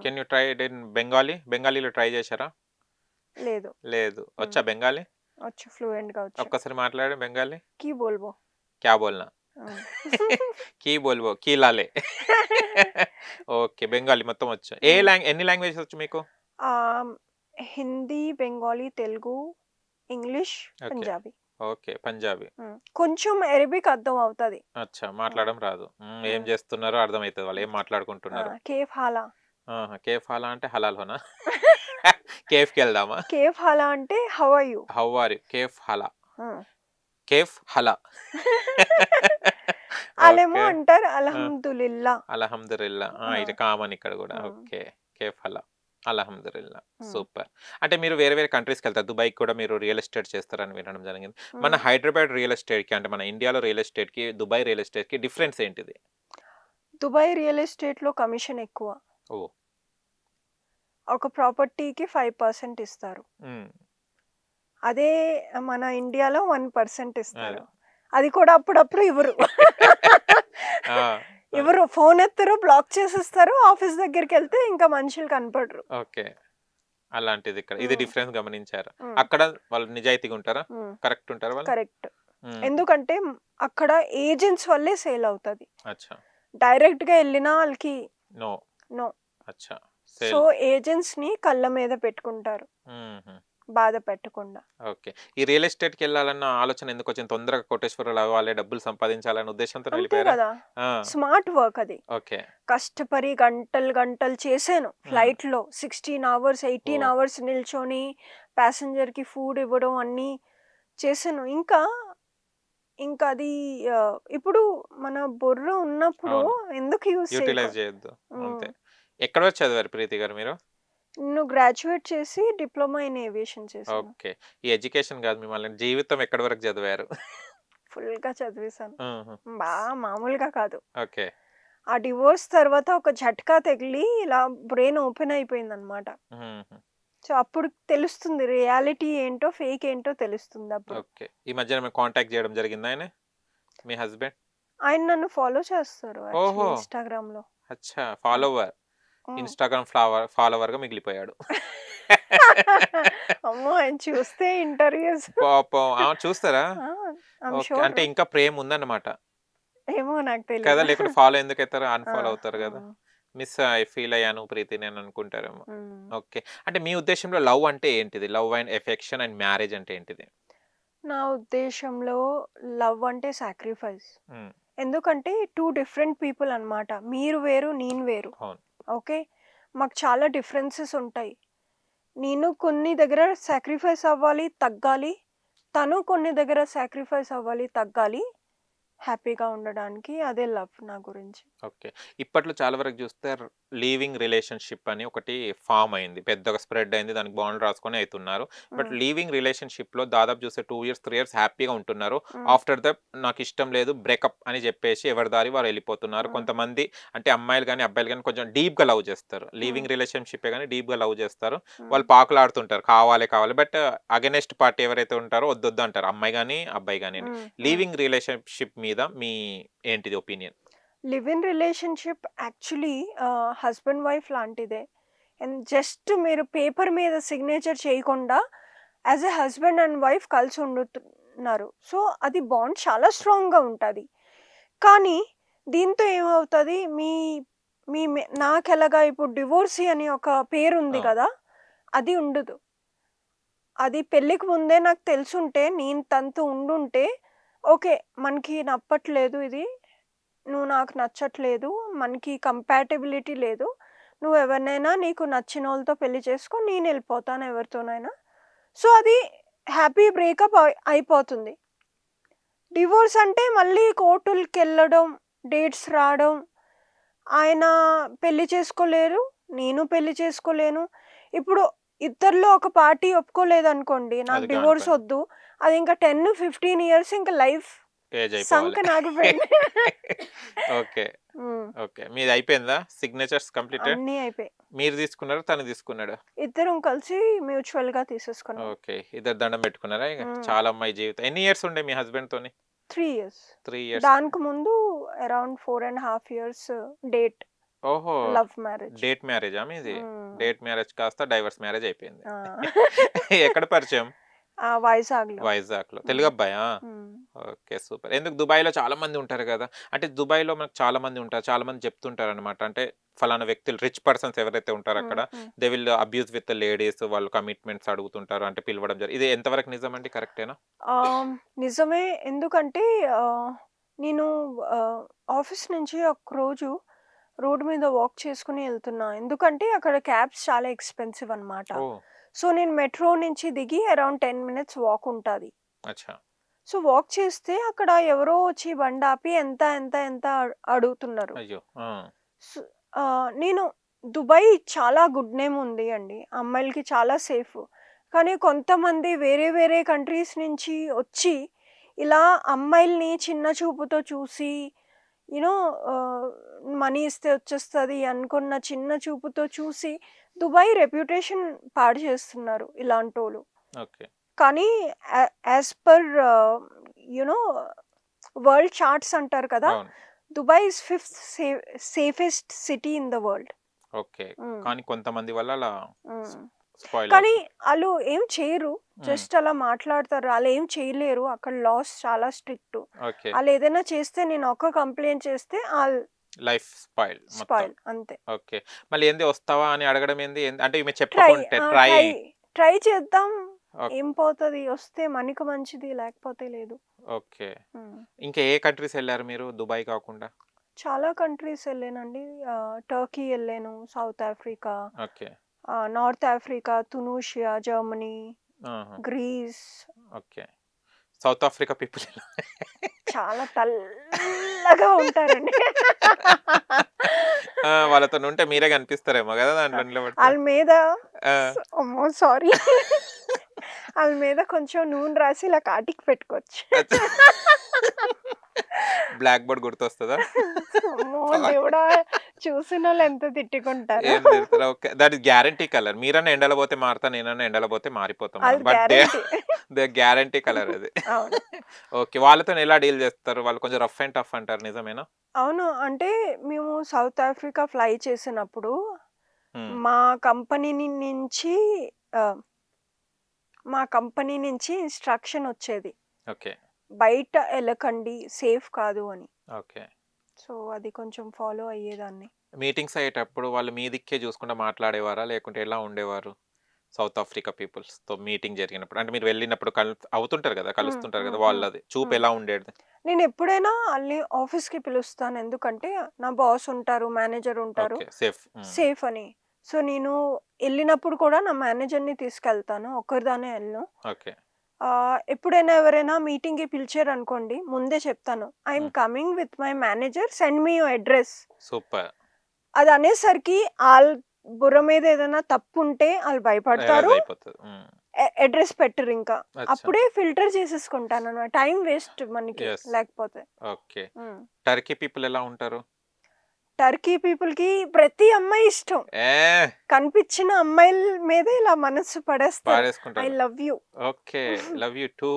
Speaker 1: Can you try it in Bengali? బెంగాలీలో try చేశారా?
Speaker 2: లేదు.
Speaker 1: లేదు. వచ్చా బెంగాలీ?
Speaker 2: వచ్చు, ఫ్లూయెంట్గా వచ్చు.
Speaker 1: ఒక్కసారి మాట్లాడండి బెంగాలీ.
Speaker 2: కీ బోల్బో.
Speaker 1: క్యా బోల్నా? కీ బోల్బో, కీ లాలే. ఓకే. బెంగాలీ మొత్తం వచ్చు. ఎన్ని లాంగ్వేజెస్ వచ్చు మీకు?
Speaker 2: Hindi, Bengali, Telugu, English,
Speaker 1: okay.
Speaker 2: Punjabi.
Speaker 1: Okay. Punjabi.
Speaker 2: కొంచెం అరబిక్ అర్థం అవుతుంది.
Speaker 1: అచ్చా! మాట్లాడడం రాదు. ఏం చేస్తున్నారో అర్థమవుతుంది వాళ్ళు ఏం మాట్లాడుకుంటున్నారు.
Speaker 2: కేఫ్ హాలా.
Speaker 1: కేఫ్ హాలా అంటే హలాల్ హోనా? కేఫ్కి వెళ్దామా?
Speaker 2: కేఫ్ హాలా అంటే how are you.
Speaker 1: How are you? కేఫ్ హలా. కేఫ్ హలా.
Speaker 2: వాళ్ళేమో
Speaker 1: ఓకే.
Speaker 2: అంటారు అల్హమ్దులిల్లా.
Speaker 1: అల్హమ్దులిల్లా. ఇది కామన్ ఇక్కడ కూడా. ఓకే. కేఫ్ హలా. అల్హమ్దులిల్లా. సూపర్. అంటే మీరు వేరే వేరే కంట్రీస్కి వెళ్తారు. దుబాయ్కి కూడా మీరు రియల్ ఎస్టేట్ చేస్తారని వినడం జరిగింది. మన హైదరాబాద్ రియల్ ఎస్టేట్కి అంటే మన ఇండియాలో రియల్ ఎస్టేట్కి దుబాయ్ రియల్ ఎస్టేట్కి డిఫరెన్స్ ఏంటిది?
Speaker 2: దుబాయ్ రియల్ ఎస్టేట్లో కమిషన్ ఎక్కువ.
Speaker 1: ఓ.
Speaker 2: ఒక ప్రాపర్టీకి 5% ఇస్తారు. అదే మన ఇండియాలో 1% ఇస్తారు. అది కూడా అప్పుడప్పుడు ఇవ్వరు. ఎవరు ఫోన్ ఎత్తరు, బ్లాక్ చేసేస్తారు. ఆఫీస్ దగ్గరికి వెళ్తే ఇంకా మనుషులు కనపడరు.
Speaker 1: ఓకే. అలాంటిది ఇక్కడ. ఇది డిఫరెన్స్ గమనించారా? అక్కడ వాళ్ళు నిజాయితీగా ఉంటారా? కరెక్ట్ ఉంటారా వాళ్ళు?
Speaker 2: కరెక్ట్. ఎందుకంటే అక్కడ ఏజెంట్స్ వల్లే సేల్ అవుతుంది.
Speaker 1: అచ్చా.
Speaker 2: డైరెక్ట్ గా వెళ్ళినా వాళ్ళకి
Speaker 1: నో.
Speaker 2: నో.
Speaker 1: అచ్చా.
Speaker 2: సో ఏజెంట్స్ ని కళ్ళ మీద పెట్టుకుంటారు, బాధ పెట్టకుండా.
Speaker 1: ఓకే. ఈ రియల్ ఎస్టేట్ కి వెళ్ళాలన్న ఆలోచన ఎందుకు వచ్చింది? తొందరగా కోటేశ్వరులు అవ్వాలి, డబ్బులు సంపాదించాలనే ఉద్దేశంతో
Speaker 2: అంతే
Speaker 1: వెళ్ళిపోయారా?
Speaker 2: కదా, స్మార్ట్ వర్క్ అది.
Speaker 1: ఓకే.
Speaker 2: కష్టపడి గంటలు గంటలు చేశాను ఫ్లైట్ లో. 16 hours 18 hours నిల్చొని ప్యాసింజర్ కి ఫుడ్ ఇవ్వడం అన్ని చేశాను. ఇంకా అది ఇప్పుడు మన బుర్ర ఉన్నప్పుడు ఎందుకు
Speaker 1: యూటిలైజ్ చేయొద్దు. అంతే. ఎక్కడ వరకు చదివారు ప్రీతి గారు మీరు?
Speaker 2: నేను గ్రాడ్యుయేట్ చేసి డిప్లొమా ఇన్ ఏవియేషన్ చేశాను.
Speaker 1: ఓకే. ఈ ఎడ్యుకేషన్ కాదు, మిమ్మల్ని జీవితం ఎక్కడి వరకు చదివారు?
Speaker 2: ఫుల్ గా చదివేశాను, బాగా మామూలుగా కాదు.
Speaker 1: ఓకే.
Speaker 2: ఆ డివోర్స్ తర్వాత ఒక झटका తగిలి ఇలా బ్రెయిన్ ఓపెన్ అయిపోయింది అనమాట. సో అప్పుడు తెలుస్తుంది రియాలిటీ ఏంటో ఫేక్ ఏంటో తెలుస్తుంది అప్పుడు.
Speaker 1: ఓకే. ఈ మధ్యన మీరు కాంటాక్ట్ చేయడం జరిగిందా ఆయన, మీ హస్బెండ్?
Speaker 2: ఆయన నన్ను ఫాలో చేస్తారు ఇన్స్టాగ్రామ్ లో.
Speaker 1: అచ్చా, ఫాలోవర్. ఇన్స్టాగ్రామ్ ఫాలోవర్ గా మిగిలిపోయాడు.
Speaker 2: అమ్మో, ఆయన చూస్తే ఇంటర్వ్యూస్
Speaker 1: చూస్తారా? అంటే ఇంకా ప్రేమ ఉందన్నమాట.
Speaker 2: ఏమో నాకు తెలియదు
Speaker 1: కదా, లేకుంటే ఫాలో ఎందుకు అవుతారు, అన్ఫాలో అవుతారు కదా. మిస్ ఫీల్ అయ్యాను ప్రీతి నేను అనుకుంటారేమో. ఓకే. అంటే మీ ఉద్దేశంలో లవ్ అంటే ఏంటిది? Love and affection and marriage అంటే ఏంటిది?
Speaker 2: నా ఉద్దేశంలో లవ్ అంటే సాక్రిఫైస్. ఎందుకంటే 2 different పీపుల్ అన్నమాట. మీరు వేరు, నేను వేరు. ఓకే, మాకు చాలా డిఫరెన్సెస్ ఉంటాయి. నేను కొన్ని దగ్గర సాక్రిఫైస్ అవ్వాలి, తగ్గాలి. తను కొన్ని దగ్గర సాక్రిఫైస్ అవ్వాలి, తగ్గాలి, హ్యాపీగా ఉండడానికి. అదే లవ్ నా గురించి.
Speaker 1: ఓకే. ఇప్పట్లో చాలా వరకు చూస్తే లీవింగ్ రిలేషన్షిప్ అని ఒకటి ఫామ్ అయింది, పెద్దగా స్ప్రెడ్ అయింది, దానికి బాండ్ రాసుకొని అవుతున్నారు. బట్ లీవింగ్ రిలేషన్షిప్ లో దాదాపు చూస్తే 2 years 3 years హ్యాపీగా ఉంటున్నారు. ఆఫ్టర్ దట్ నాకు ఇష్టం లేదు, బ్రేకప్ అని చెప్పేసి ఎవరి దారి వారు వెళ్ళిపోతున్నారు. కొంతమంది అంటే అమ్మాయిలు కానీ అబ్బాయిలు కానీ కొంచెం డీప్ గా లవ్ చేస్తారు, లివింగ్ రిలేషన్షిప్ కానీ డీప్ గా లవ్ చేస్తారు. వాళ్ళు పాకులాడుతుంటారు కావాలి కావాలి, బట్ అగెనెస్ట్ పార్టీ ఎవరైతే ఉంటారో వద్దొద్దు అంటారు, అమ్మాయి కానీ అబ్బాయి కానీ. లీవింగ్ రిలేషన్షిప్ మీద మీ ఏంటిది opinion?
Speaker 2: Live in relationship actually husband wife లాంటిదే. అండ్ జస్ట్ మీరు పేపర్ మీద సిగ్నేచర్ చేయకుండా as a husband and wife కలిసి ఉండుతున్నారు. సో అది బాండ్ చాలా స్ట్రాంగ్గా ఉంటుంది. కానీ దీంతో ఏమవుతుంది, మీ నాకెలాగా ఇప్పుడు డివోర్సీ అని ఒక పేరు ఉంది కదా, అది ఉండదు. అది పెళ్ళికి ముందే నాకు తెలుసుంటే, నేను తనతో ఉండుంటే ఓకే మనకి నప్పట్లేదు, ఇది నువ్వు నాకు నచ్చట్లేదు, మనకి కంపాటబిలిటీ లేదు, నువ్వు ఎవరినైనా నీకు నచ్చిన వాళ్ళతో పెళ్లి చేసుకో, నేను వెళ్ళిపోతాను ఎవరితోనైనా. సో అది హ్యాపీ బ్రేకప్ అయిపోతుంది. డివోర్స్ అంటే మళ్ళీ కోర్టులకెళ్ళడం, డేట్స్ రావడం. ఆయన పెళ్లి చేసుకోలేరు, నేను పెళ్లి చేసుకోలేను. ఇప్పుడు ఇద్దరిలో ఒక పార్టీ ఒప్పుకోలేదనుకోండి, నాకు
Speaker 1: అది కాని
Speaker 2: డివోర్స్
Speaker 1: పని.
Speaker 2: వద్దు. అది ఇంకా 10, 15 ఇయర్స్ ఇంకా లైఫ్
Speaker 1: ఏజ్ అయిపోవాలి.
Speaker 2: సంకనాగిపోయింది.
Speaker 1: ఓకే.
Speaker 2: హ్మ్.
Speaker 1: ఓకే. మీది అయిపోయిందా? Signatures completed?
Speaker 2: అన్నీ అయిపోయాయి.
Speaker 1: మీరు తీసుకున్నారా? తను తీసుకున్నాడా?
Speaker 2: ఇద్దరం కలిసి మ్యూచువల్‌గా తీసేసుకున్నాం.
Speaker 1: ఓకే. ఇద్దరు దండం పెట్టుకున్నారా ఇక?
Speaker 2: హ్మ్.
Speaker 1: చాలా అమ్మాయి జీవితం. ఎన్ని ఇయర్స్ ఉండే మీ హస్బెండ్ తోని?
Speaker 2: 3 ఇయర్స్.
Speaker 1: 3 ఇయర్స్.
Speaker 2: దానికి ముందు అరౌండ్ 4.5 ఇయర్స్ డేట్.
Speaker 1: ఓహో!
Speaker 2: Love marriage.
Speaker 1: డేట్ మ్యారేజా మీది?
Speaker 2: హ్మ్.
Speaker 1: డేట్ మ్యారేజ్ కాస్త డైవర్స్ మ్యారేజ్ అయిపోయింది.
Speaker 2: ఆ!
Speaker 1: ఎక్కడ పరిచయం?
Speaker 2: వైజాగ్‌లో.
Speaker 1: వైజాగ్‌లో.
Speaker 2: హ్మ్.
Speaker 1: తెలుగు అబ్బాయా?
Speaker 2: హ్మ్.
Speaker 1: ఓకే. సూపర్. ఎందుకు దుబాయ్‌లో చాలా మంది ఉంటారు గదా! అంటే దుబాయ్‌లో మనకు చాలా మంది ఉంటారు. చాలా మంది చెప్తుంటారనమాట. అంటే ఫలానా వ్యక్తులు రిచ్ పర్సన్స్ ఎవరైతే ఉంటారో
Speaker 2: హ్మ్.
Speaker 1: అక్కడ
Speaker 2: హ్మ్.
Speaker 1: They will abuse with ladies. వాళ్ళు కమిట్మెంట్స్ అడుగుతుంటారు. అంటే పిలవడం ఇది ఎంతవరకు నిజమండి? కరెక్టేనా?
Speaker 2: నిజమే. ఎందుకంటే నేను ఆఫీస్ నుంచి ఒకరోజు రోడ్ మీద వాక్ చేసుకొని ఎళ్తున్నా. ఎందుకంటే అక్కడ క్యాబ్స్ చాలా ఎక్స్‌పెన్సివ్ అనమాట.
Speaker 1: ఓహ్!
Speaker 2: సో, నేను మెట్రో నుంచి దిగి అరౌండ్ 10 మినిట్స్ వాక్ ఉంటది.
Speaker 1: అచ్చా!
Speaker 2: సో, వాక్ చేస్తే అక్కడ ఎవరో వచ్చి బండాపి ఎంత, ఎంత, ఎంత అడుగుతున్నారు.
Speaker 1: అయ్యో! ఆ!
Speaker 2: స్ నేను దుబాయ్ చాలా గుడ్ నేమ్ ఉంది అండి. అమ్మాయిలకి చాలా సేఫ్. కానీ కొంతమంది వేరే వేరే కంట్రీస్ నుంచి వచ్చి ఇలా అమ్మాయిల్ని చిన్న చూపుతో చూసి యూ నో ఆహ్, మనీ ఇస్తే వచ్చేస్తది అనుకున్న చిన్న చూపుతో చూసి దుబాయ్ రెప్యుటేషన్ పాడు చేస్తున్నారు ఇలాంటోళ్ళు.
Speaker 1: ఓకే.
Speaker 2: కానీ as per you know world charts అంటారు కదా!
Speaker 1: అవును.
Speaker 2: Dubai is fifth safest city in the world.
Speaker 1: Okay.
Speaker 2: Hmm.
Speaker 1: కానీ కొంతమంది వల్ల అలా
Speaker 2: హ్మ్.
Speaker 1: స్పాయిల్
Speaker 2: కానీ
Speaker 1: అవుతుంది.
Speaker 2: ఆళ్ళు ఏం చేయరు.
Speaker 1: హ్మ్.
Speaker 2: జస్ట్ అలా మాట్లాడతారు. ఆళ్ళేం చేయలేరు. అక్కడ లాస్ చాలా స్ట్రిక్టు.
Speaker 1: ఓకే.
Speaker 2: ఆళ్ళేదైనా చేస్తే నేను ఒక్క కంప్లెయింట్ చేస్తే
Speaker 1: లైఫ్ స్పాయిల్ మొత్తం.
Speaker 2: స్పాయిల్ అంతే.
Speaker 1: ఓకే. మళ్ళీ ఏంది వస్తావా అని అడగడం ఏంది? అంటే ఈమె
Speaker 2: ట్రై
Speaker 1: చెప్పకుంటే ట్రై.
Speaker 2: ట్రై ట్రై చేద్దాం.
Speaker 1: ఓకే.
Speaker 2: ఏం పోతది? వస్తే మనకి మంచిది. లేకపోతే లేదు.
Speaker 1: ఓకే.
Speaker 2: హ్మ్.
Speaker 1: ఇంకా ఏ కంట్రీస్ ఎళ్లారు మీరు దుబాయ్ కాకుండా?
Speaker 2: చాలా కంట్రీస్ ఎళ్ళానండి. టర్కీ ఎళ్ళాను, South Africa,
Speaker 1: okay.
Speaker 2: North Africa, Tunisia, Germany,
Speaker 1: ఆహా!
Speaker 2: Greece.
Speaker 1: Okay. South Africa people ఎలా?
Speaker 2: చాలా తెల్లగా ఉంటారండి.
Speaker 1: ఆ! వాళ్ళతోనుంటే మీరే కనిపిస్తారేమో గదా! దాంట్లో నిలబడితే.
Speaker 2: ఆళ్ళ మీద
Speaker 1: ఆ!
Speaker 2: అమ్మో! సారీ. ఆళ్ళ మీద కొంచెం నూనె రాసి ఇలా కాటికి పెట్టుకోవచ్చు.
Speaker 1: అచ్చా! బ్లాక్ బోర్డ్ గుర్తొస్తదా?
Speaker 2: అమ్మో! దేవుడా! చూసినోళ్ళు ఎంత తిట్టుకుంటారో.
Speaker 1: ఏం తిడతారో okay. That is guarantee colour. మీరన్నా ఎండలో పోతే మారుతా, నేనన్నా ఎండలో పోతే మారిపోతాం మనం.
Speaker 2: అది
Speaker 1: but
Speaker 2: guarantee.
Speaker 1: They guarantee colour అది.
Speaker 2: అవును.
Speaker 1: ఓకే. వాళ్ళతోని ఎలా డీల్ చేస్తారు? వాళ్ళు కొంచెం రఫ్ అండ్ టఫ్ అంటారు నిజమేనా?
Speaker 2: అవును. అంటే మేము సౌత్ ఆఫ్రికా ఫ్లై చేసినప్పుడు
Speaker 1: హ్మ్.
Speaker 2: మా కంపెనీ నుంచి ఆహ్, మా కంపెనీ నుంచి ఇన్‌స్ట్రక్షన్ వచ్చేది.
Speaker 1: ఓకే.
Speaker 2: బయట ఎళ్ళకండి. సేఫ్ కాదు అని.
Speaker 1: ఓకే.
Speaker 2: సో, అది కొంచెం ఫాలో అయ్యేదాన్ని.
Speaker 1: మీటింగ్స్ అయ్యేటప్పుడు వాళ్ళు మీ దిక్కే చూసుకుంటా మాట్లాడేవారా? లేకుంటే ఎలా ఉండేవారు? సౌత్ ఆఫ్రికా పీపుల్స్‌తో మీటింగ్ జరిగినప్పుడు. అంటే మీరు వెళ్ళినప్పుడు అవుతుంటారు గదా!
Speaker 2: హ్మ్.
Speaker 1: కలుస్తుంటారు
Speaker 2: హ్మ్.
Speaker 1: గదా!
Speaker 2: హ్మ్.
Speaker 1: వాళ్ళది చూపు
Speaker 2: హ్మ్.
Speaker 1: ఎలా ఉండేది?
Speaker 2: నేనెప్పుడైనా ఆళ్ళని ఆఫీస్‌కి పిలుస్తాను. ఎందుకంటే నా బాస్ ఉంటారు, మేనేజర్ ఉంటారు.
Speaker 1: ఓకే. సేఫ్. హ్మ్.
Speaker 2: సేఫ్ అని. సో, నేను ఎళ్ళినప్పుడు కూడా నా మేనేజర్‌ని తీసుకెళ్తాను. ఒక్కరిదాన్నే ఎళ్ళను.
Speaker 1: ఓకే.
Speaker 2: ఎప్పుడైనా ఎవరైనా మీటింగ్‌కి పిలిచారనుకోండి, ముందే చెప్తాను. ఐ యామ్
Speaker 1: హ్మ్.
Speaker 2: Coming with my manager. Send me your address.
Speaker 1: Super.
Speaker 2: అది అనేసరికి ఆళ్ళ బుర్ర మీద ఏదైనా తప్పుంటే ఆళ్ళు
Speaker 1: రియలైజ్
Speaker 2: భయపడతారు.
Speaker 1: అయిపోతది. హ్మ్.
Speaker 2: అడ్రెస్ పెట్టరింకా.
Speaker 1: అచ్చా!
Speaker 2: అప్పుడే ఫిల్టర్ చేసేసుకుంటానన్నమాట. టైం వేస్ట్ మనకి
Speaker 1: యెస్.
Speaker 2: లేకపోతే.
Speaker 1: ఓకే.
Speaker 2: హ్మ్.
Speaker 1: టర్కీ పీపుల్ ఎలా ఉంటారు?
Speaker 2: టర్కీ పీపుల్‌కి ప్రతి అమ్మాయి ఇష్టం.
Speaker 1: ఏ
Speaker 2: కనిపించిన అమ్మాయిల మీద ఇలా మనసు పడేస్తారు. ఐ
Speaker 1: పాడేసుకుంటారు.
Speaker 2: Love you.
Speaker 1: Okay. Love you too.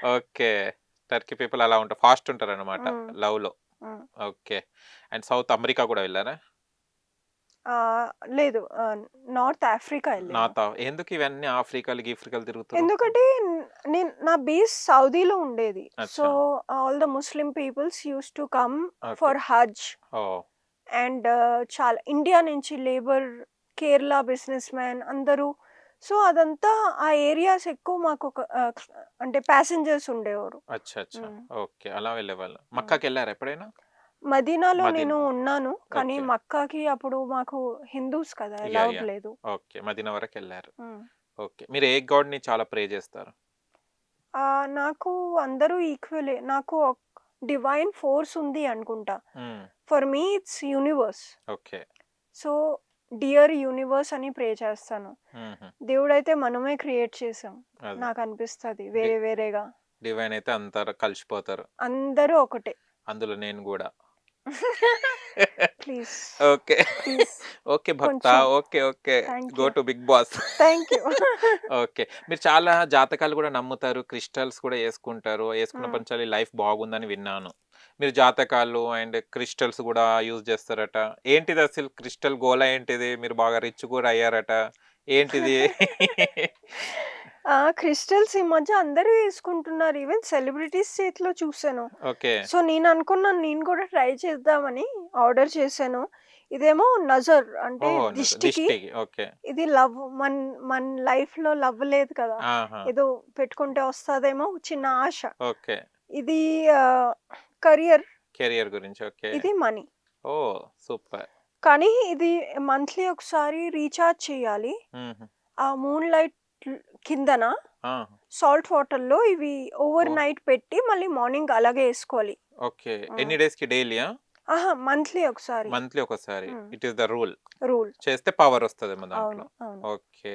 Speaker 1: Okay. Turkey people అలా ఉంటారు. ఫాస్ట్ ఉంటారన్నమాట
Speaker 2: హ్మ్.
Speaker 1: లవ్‌లో.
Speaker 2: హ్మ్.
Speaker 1: ఓకే. అండ్ సౌత్ అమెరికా గూడా వెళ్లారా?
Speaker 2: లేదు. నార్త్ ఆఫ్రికా ఎళ్ళాను.
Speaker 1: ఎందుకు ఇవన్నీ ఆఫ్రికాలు, గీఫ్రికాలు తిరుగుతుర్రు?
Speaker 2: ఎందుకంటే నా బేస్ సౌదీలో ఉండేది. సో,
Speaker 1: అచ్చా!
Speaker 2: All the Muslim peoples used to come
Speaker 1: okay.
Speaker 2: For Hajj.
Speaker 1: Oh!
Speaker 2: And చాలా ఇండియా నుంచి లేబర్, కేరళ బిజినెస్ మ్యాన్ అందరూ. సో, అదంతా ఆ ఏరియాస్ ఎక్కువ మాకొక అంటే ప్యాసింజర్స్ ఉండేవారు.
Speaker 1: అచ్చా! అచ్చా!
Speaker 2: హ్మ్.
Speaker 1: ఓకే. అలా వెళ్ళేవాళ్ళు.
Speaker 2: హ్మ్.
Speaker 1: మక్కాకెళ్లారా ఎప్పుడైనా?
Speaker 2: మదీనాలో నేను
Speaker 1: మదీనా.
Speaker 2: ఉన్నాను. కానీ
Speaker 1: ఓకే.
Speaker 2: మక్కాకి అప్పుడు మాకు హిందూస్ కదా!
Speaker 1: యాహ్!
Speaker 2: Allowed
Speaker 1: yeah!
Speaker 2: లేదు.
Speaker 1: ఓకే. మదీనా వరకెళ్లారు.
Speaker 2: హ్మ్.
Speaker 1: ఓకే. మీరు ఏ గాడ్‌ని చాలా ప్రే చేస్తారు?
Speaker 2: నాకు అందరూ ఈక్వలే. నాకు డివైన్ ఫోర్స్ ఉంది అనుకుంటా. For me it's universe.
Speaker 1: Okay.
Speaker 2: So dear universe అని ప్రే చేస్తాను. దేవుడైతే మనమే క్రియేట్ చేసాం నాకు అనిపిస్తుంది వేరే వేరేగా.
Speaker 1: డివైన్ అయితే అందరూ కలిసిపోతారు,
Speaker 2: అందరూ ఒకటే,
Speaker 1: అందులో నేను కూడా.
Speaker 2: ప్లీజ్
Speaker 1: ఓకే ఓకే భక్త, okay okay, go to Bigg Boss.
Speaker 2: Thank you.
Speaker 1: Okay, మీరు చాలా జాతకాలు కూడా నమ్ముతారు, క్రిస్టల్స్ కూడా వేసుకుంటారు, వేసుకున్న పంచాలి లైఫ్ బాగుందని విన్నాను. మీరు జాతకాలు అండ్ క్రిస్టల్స్ కూడా యూజ్ చేస్తారట. ఏంటిది అసలు క్రిస్టల్ గోళ ఏంటిది? మీరు బాగా రిచ్ కూడా అయ్యారట, ఏంటిది?
Speaker 2: క్రిస్టల్స్ ఈ మధ్య అందరూ వేసుకుంటున్నారు, ఈవెన్ సెలబ్రిటీస్ చేతిలో చూసాను.
Speaker 1: ఓకే.
Speaker 2: సో నేను అనుకున్నాను నేను కూడా ట్రై చేద్దామని ఆర్డర్ చేశాను. ఇదేమో నజర్ అంటే దిష్టికి.
Speaker 1: ఓకే.
Speaker 2: ఇది లవ్, మన లైఫ్ లో లవ్ లేదు కదా, ఏదో పెట్టుకుంటే వస్తుందేమో చిన్న ఆశ.
Speaker 1: ఓకే. ఇది కెరియర్ గురించి. ఓకే.
Speaker 2: ఇది మనీ.
Speaker 1: ఓ సూపర్.
Speaker 2: కానీ ఇది మంత్లీ ఒకసారి రీఛార్జ్ చేయాలి. ఆ మూన్ లైట్ కిందన సాల్ట్ వాటర్ లో ఇవి ఓవర్ నైట్ పెట్టి మళ్ళీ మార్నింగ్ అలాగే వేసుకోవాలి.
Speaker 1: ఓకే. ఎన్ని డేస్ కి? డైలీ?
Speaker 2: మంత్లీ ఒకసారి.
Speaker 1: మంత్లీ ఒకసారి. It is the rule. చేస్తే పవర్ వస్తుంది మన దాంట్లో. ఓకే.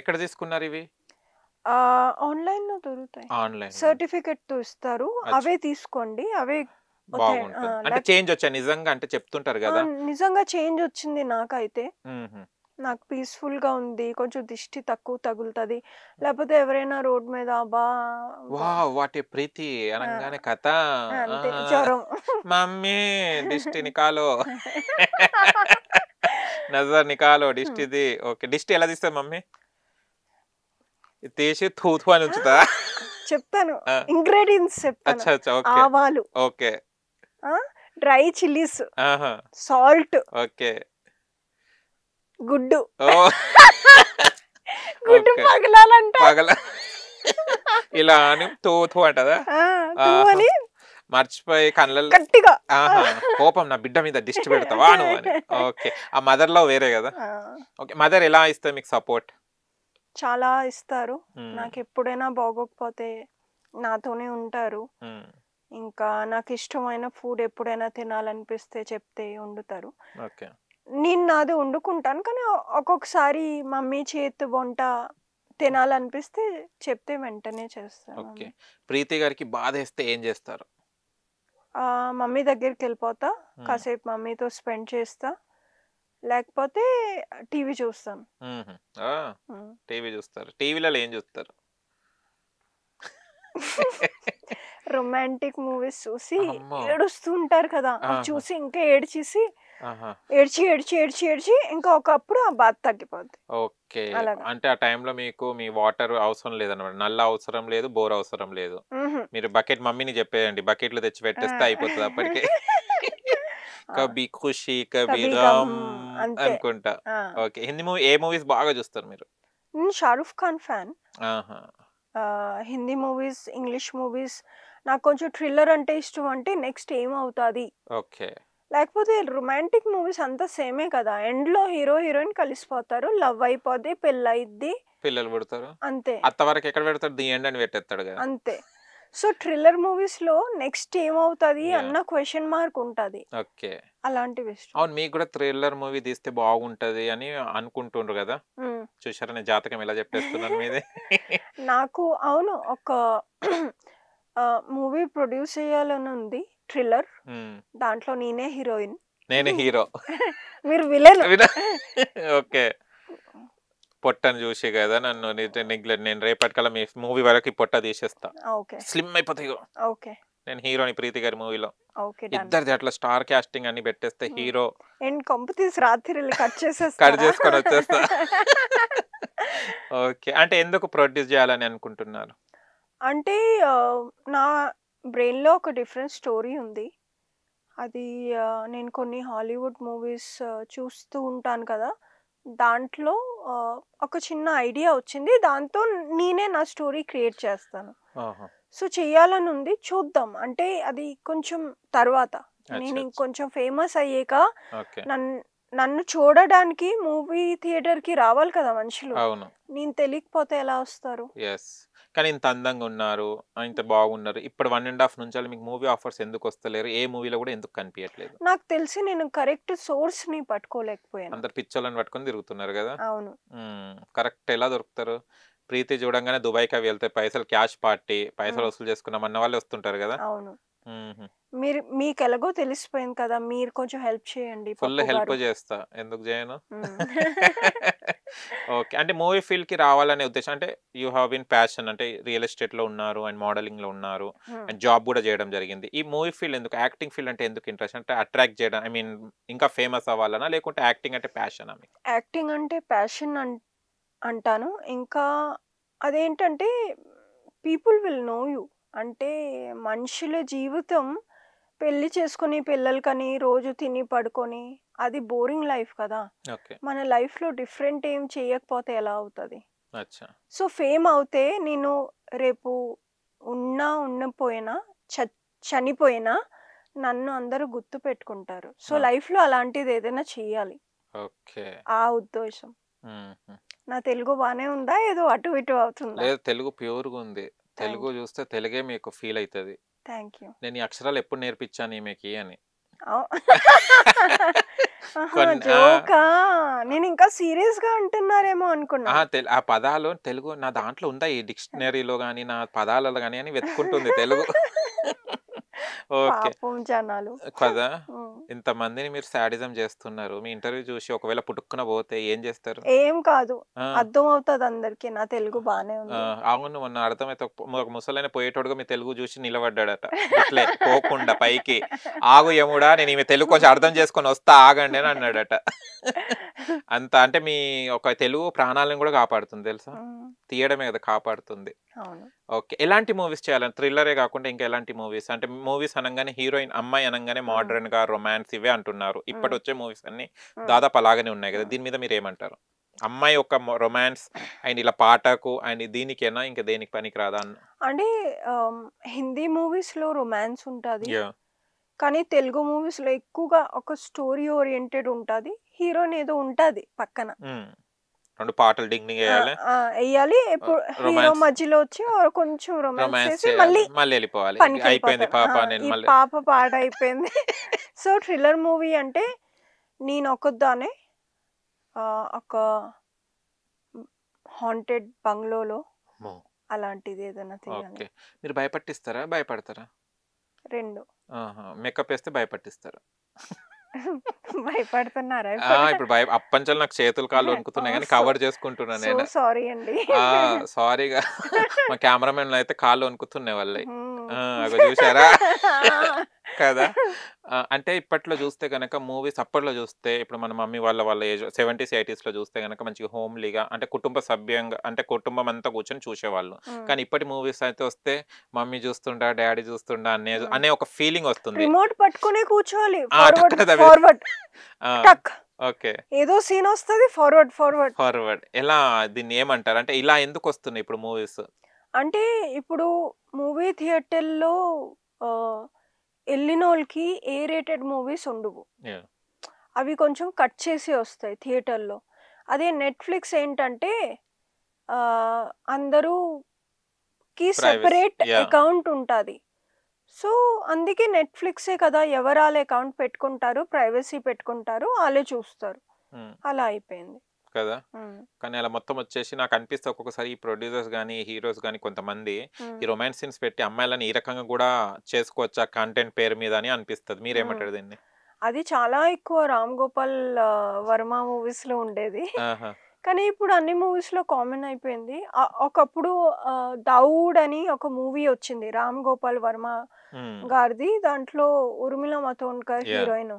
Speaker 1: ఎక్కడ తీసుకున్నారు ఇవి?
Speaker 2: ఆన్లైన్ లో దొరుకుతాయి.
Speaker 1: ఆన్లైన్
Speaker 2: సర్టిఫికెట్ తో ఇస్తారు, అవే తీసుకోండి. అవే
Speaker 1: బాగుంటుంది. అంటే చేంజ్ వచ్చా నిజంగా? అంటే చెప్తుంటారు కదా.
Speaker 2: నిజంగా చేంజ్ వచ్చింది నాకైతే. నాకు పీస్ఫుల్ గా ఉంది, కొంచెం దిష్టి తక్కువ తగులుతుంది. లేకపోతే ఎవరైనా రోడ్ మీద
Speaker 1: వాటి ప్రీతి అనగానే కథ
Speaker 2: జ్వరం,
Speaker 1: మమ్మీ దిష్టి నికాలో, నజర్ నికాలో, దిష్టిది. ఓకే. దిష్టి ఎలా తీస్తుంది మమ్మీ? తీసి తూతు అని ఉంచుతా?
Speaker 2: చెప్తాను, ఇంగ్రీడియంట్స్ చెప్తాను. ఆవాలు,
Speaker 1: okay,
Speaker 2: dry chillies, salt,
Speaker 1: okay,
Speaker 2: గుడ్డు. గుడ్డు పగలాలంట,
Speaker 1: ఇలా అని తోతు అంటదా? మర్చిపోయి కళ్ళల్లో
Speaker 2: గట్టిగా
Speaker 1: కోపం, నా బిడ్డ మీద దిష్టి పెడతావా నువ్వు అని. ఓకే. ఆ మదర్ లో వేరే కదా. ఓకే. మదర్ ఎలా ఇస్తే మీకు సపోర్ట్?
Speaker 2: చాలా ఇస్తారు. నాకు ఎప్పుడైనా బాగోకపోతే నాతోనే ఉంటారు. ఇంకా నాకు ఇష్టమైన ఫుడ్ ఎప్పుడైనా తినాలనిపిస్తే చెప్తే వండుతారు. నేను నాది వండుకుంటాను, కానీ ఒక్కొక్కసారి మమ్మీ చేతి వంట తినాలనిపిస్తే చెప్తే వెంటనే చేస్తాను.
Speaker 1: ఓకే. ప్రీతి గారికి బాధ వేస్తే ఏం చేస్తారు?
Speaker 2: మమ్మీ దగ్గరికి వెళ్ళిపోతా, కాసేపు మమ్మీతో స్పెండ్ చేస్తా, లేకపోతే టీవీ చూస్తాను.
Speaker 1: టీవీ చూస్తారు. టీవీలలో ఏం చూస్తారు?
Speaker 2: రొమాంటిక్ మూవీస్ చూసి ఏడుస్తూ ఉంటారు కదా, చూసి ఇంకా ఏడ్చేసి ఏడ్చి ఏడ్చి ఏడ్చి ఏడ్చి ఇంకా ఒకప్పుడు ఆ బాధ తగ్గిపోద్ది.
Speaker 1: ఓకే. అంటే ఆ టైంలో మీకు మీ వాటర్ అవసరం లేదన్నమాట, నల్ల అవసరం లేదు, బోర్ అవసరం లేదు. మీరు బకెట్ మమ్మీని చెప్పేయండి, బకెట్లు తెచ్చి పెట్టేస్తే అయిపోతుంది అప్పటికే. కబీ ఖుషి కబీ గమ్ అనుకుంటా. ఓకే. హిందీ మూవీ ఏ మూవీస్ బాగా చూస్తారు మీరు?
Speaker 2: నేను Shah Rukh Khan fan. Hindi movies, English movies. నాకు కొంచెం థ్రిల్లర్ అంటే ఇష్టం, అంటే నెక్స్ట్ ఏమవుతుంది.
Speaker 1: ఓకే.
Speaker 2: లేకపోతే రొమాంటిక్ మూవీస్ అంతా సేమే కదా, ఎండ్ లో హీరో హీరోయిన్ కలిసిపోతారు, లవ్ అయిపోద్ది, పెళ్ళి అయిద్ది,
Speaker 1: పిల్లలు పుడతారు,
Speaker 2: అంతే.
Speaker 1: అంతవరకు ఎక్కడ పెడతాడు? ది ఎండ్ అని పెట్టేస్తాడు కదా,
Speaker 2: అంతే. సో థ్రిల్లర్ మూవీస్ లో నెక్స్ట్ ఏమవుతుంది అన్న క్వశ్చన్ మార్క్ ఉంటది.
Speaker 1: ఓకే.
Speaker 2: అలాంటివి ఇష్టం.
Speaker 1: అవును, మీకు కూడా థ్రిల్లర్ మూవీ తీస్తే బాగుంటది అని అనుకుంటుండ్రు కదా. చూసారా నేను జాతకం ఎలా చెప్పేస్తున్నాను మీది?
Speaker 2: నాకు అవును, ఒక మూవీ ప్రొడ్యూస్ చేయాలని ఉంది, థ్రిల్లర్. దాంట్లో నేనే హీరోయిన్,
Speaker 1: నేనే హీరో,
Speaker 2: మీరు విలన్.
Speaker 1: ఓకే. పొట్టను చూసి కదా నన్ను నెగ్లెక్ట్. నేను రేపటికల్లా మీ మూవీ వరకు పొట్ట తీసేస్తా, స్లిమ్ అయిపోతాయి.
Speaker 2: ఓకే.
Speaker 1: నేను హీరోని ప్రీతి గారి మూవీలో. ఇద్దరిది అట్లా స్టార్ కాస్టింగ్ అన్ని పెట్టేస్తే హీరో
Speaker 2: కొంపు తీసి రాత్రి కట్
Speaker 1: చేసుకొని వచ్చేస్తా. ఓకే. అంటే ఎందుకు ప్రొడ్యూస్ చేయాలని అనుకుంటున్నారు?
Speaker 2: అంటే నా బ్రెయిన్ లో ఒక డిఫరెంట్ స్టోరీ ఉంది. అది నేను కొన్ని హాలీవుడ్ మూవీస్ చూస్తూ ఉంటాను కదా, దాంట్లో ఒక చిన్న ఐడియా వచ్చింది, దాంతో నేనే నా స్టోరీ క్రియేట్ చేస్తాను. సో చెయ్యాలని ఉంది, చూద్దాం. అంటే అది కొంచెం తర్వాత, నేను ఇంకొంచెం ఫేమస్ అయ్యాక నన్ను చూడడానికి మూవీ థియేటర్ కి రావాలి కదా మనుషులు. నేను తెలియకపోతే ఎలా వస్తారు?
Speaker 1: కానీ ఇంత అందంగా ఉన్నారు, ఇంత బాగున్నారు. ఇప్పుడు 1.5 నుంచి మీకు మూవీ ఆఫర్స్ ఎందుకు వస్తలేరు? ఏ మూవీలో కూడా ఎందుకు కనిపియట్లేదు?
Speaker 2: నాకు తెలిసి నేను కరెక్ట్ సోర్స్‌ని పట్టుకోలేకపోయాను.
Speaker 1: అందరు పిచ్చోళ్ళని పట్టుకొని తిరుగుతున్నారు కదా!
Speaker 2: అవును.
Speaker 1: కరెక్ట్ ఎలా దొరుకుతారు? ప్రీతి చూడంగానే దుబాయ్‌కి అవి వెళ్తే పైసలు క్యాష్ పార్టీ, పైసలు
Speaker 2: హ్మ్.
Speaker 1: వసూలు చేసుకున్నామన్న వాళ్ళే వస్తుంటారు కదా!
Speaker 2: అవును.
Speaker 1: హుహు.
Speaker 2: మీకెలాగో తెలిసిపోయింది కదా! మీరు కొంచెం హెల్ప్ చేయండి
Speaker 1: ఫుల్
Speaker 2: పప్పు
Speaker 1: హెల్ప్
Speaker 2: గారు.
Speaker 1: చేస్తా. ఎందుకు చేయను?
Speaker 2: హ్మ్.
Speaker 1: ఓకే. అంటే మూవీ ఫీల్డ్‌కి రావాలనే ఉద్దేశం అంటే యూ హావ్ బీన్ ప్యాషన్ అంటే రియల్ ఎస్టేట్‌లో ఉన్నారు అండ్ మోడలింగ్‌లో ఉన్నారు.
Speaker 2: హ్మ్.
Speaker 1: అండ్ జాబ్ కూడా చేయడం జరిగింది. ఈ మూవీ ఫీల్డ్ ఎందుకు? యాక్టింగ్ ఫీల్డ్ అంటే ఎందుకు ఇంట్రెస్ట్? అంటే అట్రాక్ట్ చేయడం ఐ మీన్ ఇంకా ఫేమస్ అవ్వాలనా? లేకుంటే యాక్టింగ్ అంటే ప్యాషనా మీకు?
Speaker 2: యాక్టింగ్ అంటే ప్యాషన్ అంటాను. ఇంకా అదేంటంటే పీపుల్ విల్ నో యూ. అంటే మనుషుల జీవితం పెళ్లి చేసుకొని పిల్లలు కని రోజు తిని పడుకొని అది బోరింగ్ లైఫ్ కదా!
Speaker 1: ఓకే.
Speaker 2: మన లైఫ్‌లో డిఫరెంట్ ఏం చేయకపోతే ఎలా అవుతది?
Speaker 1: అచ్చా!
Speaker 2: సో, ఫేమ్ అవుతే నేను రేపు ఉండపోయినా చ చనిపోయినా నన్ను అందరూ గుర్తుపెట్టుకుంటారు. So,
Speaker 1: okay.
Speaker 2: లైఫ్‌లో అలాంటిదేదైనా చెయ్యాలి.
Speaker 1: ఓకే.
Speaker 2: ఆ ఉద్దేశం.
Speaker 1: హుహు.
Speaker 2: నా తెలుగు బానే ఉందా? ఏదో అటు ఇటు అవుతుందా?
Speaker 1: లేదు తెలుగు ప్యూర్‌గుంది. Telugu
Speaker 2: thank you.
Speaker 1: చూస్తే తెలుగే మీకు ఫీల్ అయితది.
Speaker 2: Thank you.
Speaker 1: నేను ఈ అక్షరాలు ఎప్పుడు నేర్పించాను ఈమెకి అని.
Speaker 2: అవ్ ఆహా!
Speaker 1: కొన్ని
Speaker 2: జోకా? నేనింకా సీరియస్‌గా అంటున్నారేమో అనుకున్నాను.
Speaker 1: ఆ పదాలు తెలుగు నా దాంట్లో ఉందా ఈ డిక్షనరీలో గాని, నా పదాలలో గాని అని వెతుక్కుంటుంది తెలుగు. ఓకే.
Speaker 2: పాపం జనాలు.
Speaker 1: కదా!
Speaker 2: హ్మ్.
Speaker 1: ఇంతమందిని మీరు సాడిజం చేస్తున్నారు. మీ ఇంటర్వ్యూ చూసి ఒకవేళ పుటుక్కున పోతే ఏం చేస్తారు?
Speaker 2: ఏం కాదు.
Speaker 1: ఆ!
Speaker 2: అర్థమవుతది అందరికి. నా తెలుగు బానే
Speaker 1: ఆ!
Speaker 2: ఉంది.
Speaker 1: అవును. మొన్న అర్థమైతే ఒక ముసలాయన పోయేటోడుగా మీ తెలుగు జూసి నిలబడ్డాడట. గిట్లే పోకుండా పైకి. "ఆగు యముడా నేను ఈమె తెలుగు కొంచెం అర్థం చేసుకొని వస్తా ఆగండి" అని అన్నాడట. అంత అంటే మీ ఒక తెలుగు ప్రాణాలను గూడా కాపాడుతుంది తెలుసా?
Speaker 2: హ్మ్.
Speaker 1: తీయడమే కదా కాపాడుతుంది.
Speaker 2: అవును.
Speaker 1: ఓకే. ఎలాంటి మూవీస్ చేయాలని థ్రిల్లరే గాకుండా ఇంకా ఎలాంటి మూవీస్? అంటే మూవీస్ అనంగానే హీరోయిన్ అమ్మాయి అనంగానే
Speaker 2: హ్మ్.
Speaker 1: మోడర్న్‌గా రొమాన్స్ ఇవే అంటున్నారు.
Speaker 2: హ్మ్.
Speaker 1: ఇప్పటొచ్చే మూవీస్ అన్నీ
Speaker 2: హ్మ్.
Speaker 1: దాదాపు అలాగనే ఉన్నాయి గదా!
Speaker 2: హ్మ్.
Speaker 1: దీని మీద మీరేమంటారు? అమ్మాయి ఒక రొమాన్స్ అండ్ ఇలా పాటకు అండ్ దీనికేనా? ఇంక దేనికి పనికిరాదా?
Speaker 2: అంటే ఆహ్, హిందీ మూవీస్‌లో రొమాన్స్ ఉంటది.
Speaker 1: యాహ్!
Speaker 2: కానీ తెలుగు మూవీస్‌లో ఎక్కువగా ఒక స్టోరీ ఓరియెంటెడ్ ఉంటది. హీరోయిన్ ఏదో ఉంటది పక్కన.
Speaker 1: హ్మ్. 2 పాటలు డింగ్ డింగ్
Speaker 2: ఆ!
Speaker 1: ఎయాలి.
Speaker 2: ఆ! ఎయ్యాలి. ఎప్పుడు హీరో
Speaker 1: రొమాన్స్,
Speaker 2: మధ్యలో వచ్చి కొంచెం రొమాన్స్
Speaker 1: రొమాన్స్
Speaker 2: చేసి
Speaker 1: చేయాలి.
Speaker 2: మళ్ళీ
Speaker 1: మళ్ళీ ఎళ్ళిపోవాలి. అయిపోయింది
Speaker 2: పనికెళ్ళిపోతాడు. ఆ!
Speaker 1: పాప నేను
Speaker 2: ఈ
Speaker 1: మళ్ళీ
Speaker 2: పాప పాడైపోయింది. సో, థ్రిల్లర్ మూవీ అంటే నేనొక్కదాన్నే ఒక హాంటెడ్ బంగ్లోలో
Speaker 1: అమ్మో!
Speaker 2: అలాంటిదేదైనా తీయాలి.
Speaker 1: ఓకే. మీరు భయపట్టిస్తారా? భయపడతారా?
Speaker 2: 2
Speaker 1: ఆహా! మేకప్ ఏస్తే భయపట్టిస్తారు.
Speaker 2: భయపడుతున్నారా
Speaker 1: ఆ!
Speaker 2: ఇప్పుడు?
Speaker 1: ఇప్పుడు అప్పంచెలు నాకు చేతులు, కాళ్ళు వణుకుతున్నాయి
Speaker 2: ఓహ్!
Speaker 1: గానీ కవర్ చేసుకుంటున్నా
Speaker 2: సో
Speaker 1: నేను.
Speaker 2: సారీ అండి.
Speaker 1: ఆ! సారీగా మా కెమెరామెన్‌లయితే కాళ్ళు వణుకుతున్నాయి వాళ్ళయి.
Speaker 2: హ్మ్.
Speaker 1: ఆ! అగో చూసారా?
Speaker 2: ఆ!
Speaker 1: కదా! అంటే ఇప్పట్లో జూస్తే గనక మూవీస్ అప్పట్లో జూస్తే ఇప్పుడు మన మమ్మీ వాళ్ళ ఏజ్ 70స్, 80స్‌లో జూస్తే గనక మంచిగా హోమ్లీగా అంటే కుటుంబ సభ్యంగా అంటే కుటుంబం అంతా కూర్చొని చూసేవాళ్ళు.
Speaker 2: హ్మ్.
Speaker 1: కానీ ఇప్పటి మూవీస్ అయితే వస్తే మమ్మీ చూస్తుండా, డ్యాడీ చూస్తుండా
Speaker 2: హ్మ్.
Speaker 1: అనే ఒక ఫీలింగ్ వస్తుంది.
Speaker 2: రిమోట్ పట్టుకునే కూర్చోవాలి.
Speaker 1: ఆ!
Speaker 2: ఫార్వర్డ్,
Speaker 1: టక్కున
Speaker 2: ఫార్వర్డ్
Speaker 1: ఆ!
Speaker 2: టక్.
Speaker 1: ఓకే.
Speaker 2: ఏదో సీనొస్తది ఫార్వర్డ్, ఫార్వర్డ్.
Speaker 1: ఫార్వర్డ్. ఎలా దీన్నేమంటారు? అంటే ఇలా ఎందుకొస్తున్నాయి ఇప్పుడు మూవీస్?
Speaker 2: అంటే ఇప్పుడు మూవీ థియేటర్‌లో ఆహ్, ఎళ్ళినోళ్ళకి ఏ రేటెడ్ మూవీస్ ఉండవు.
Speaker 1: యాహ్!
Speaker 2: అవి కొంచెం కట్ చేసి ఒస్తాయి థియేటర్‌లో. అదే నెట్‌ఫ్లిక్స్ ఏంటంటే అందరూకి
Speaker 1: ప్రైవసీ.
Speaker 2: Separate
Speaker 1: yeah!
Speaker 2: అకౌంట్ ఉంటాది. సో, అందుకే నెట్‌ఫ్లిక్సే కదా! ఎవరాళ్ళ అకౌంట్ పెట్టుకుంటారు, ప్రైవసీ పెట్టుకుంటారు, ఆళ్ళే చూస్తారు.
Speaker 1: హ్మ్.
Speaker 2: అలా అయిపోయింది.
Speaker 1: కదా!
Speaker 2: హ్మ్.
Speaker 1: కానీ అలా మొత్తం వచ్చేసి నాకనిపిస్తే ఒక్కొక్కసారి ఈ ప్రొడ్యూసర్స్ గాని, హీరోస్ గాని కొంతమంది
Speaker 2: హ్మ్.
Speaker 1: ఈ రొమాన్స్ సీన్స్ పెట్టి అమ్మాయిలని ఈ రకంగా గూడా చేసుకోవచ్చా కంటెంట్ పేరు మీద అని అనిపిస్తది.
Speaker 2: హ్మ్.
Speaker 1: మీరేమంటారు దీన్ని?
Speaker 2: అది చాలా ఎక్కువ 'రామ్ గోపాల్ వర్మ' మూవీస్‌లో ఉండేది.
Speaker 1: ఆహా!
Speaker 2: కానీ ఇప్పుడు అన్ని మూవీస్‌లో కామన్ అయిపోయింది. ఒకప్పుడు 'దావూద్' అని ఒక మూవీ వచ్చింది. 'రామ్ గోపాల్ వర్మ'
Speaker 1: హ్మ్.
Speaker 2: గారిది. దాంట్లో 'ఊర్మిళ మాతోండ్కర్'
Speaker 1: యాహ్!
Speaker 2: హీరోయిన్.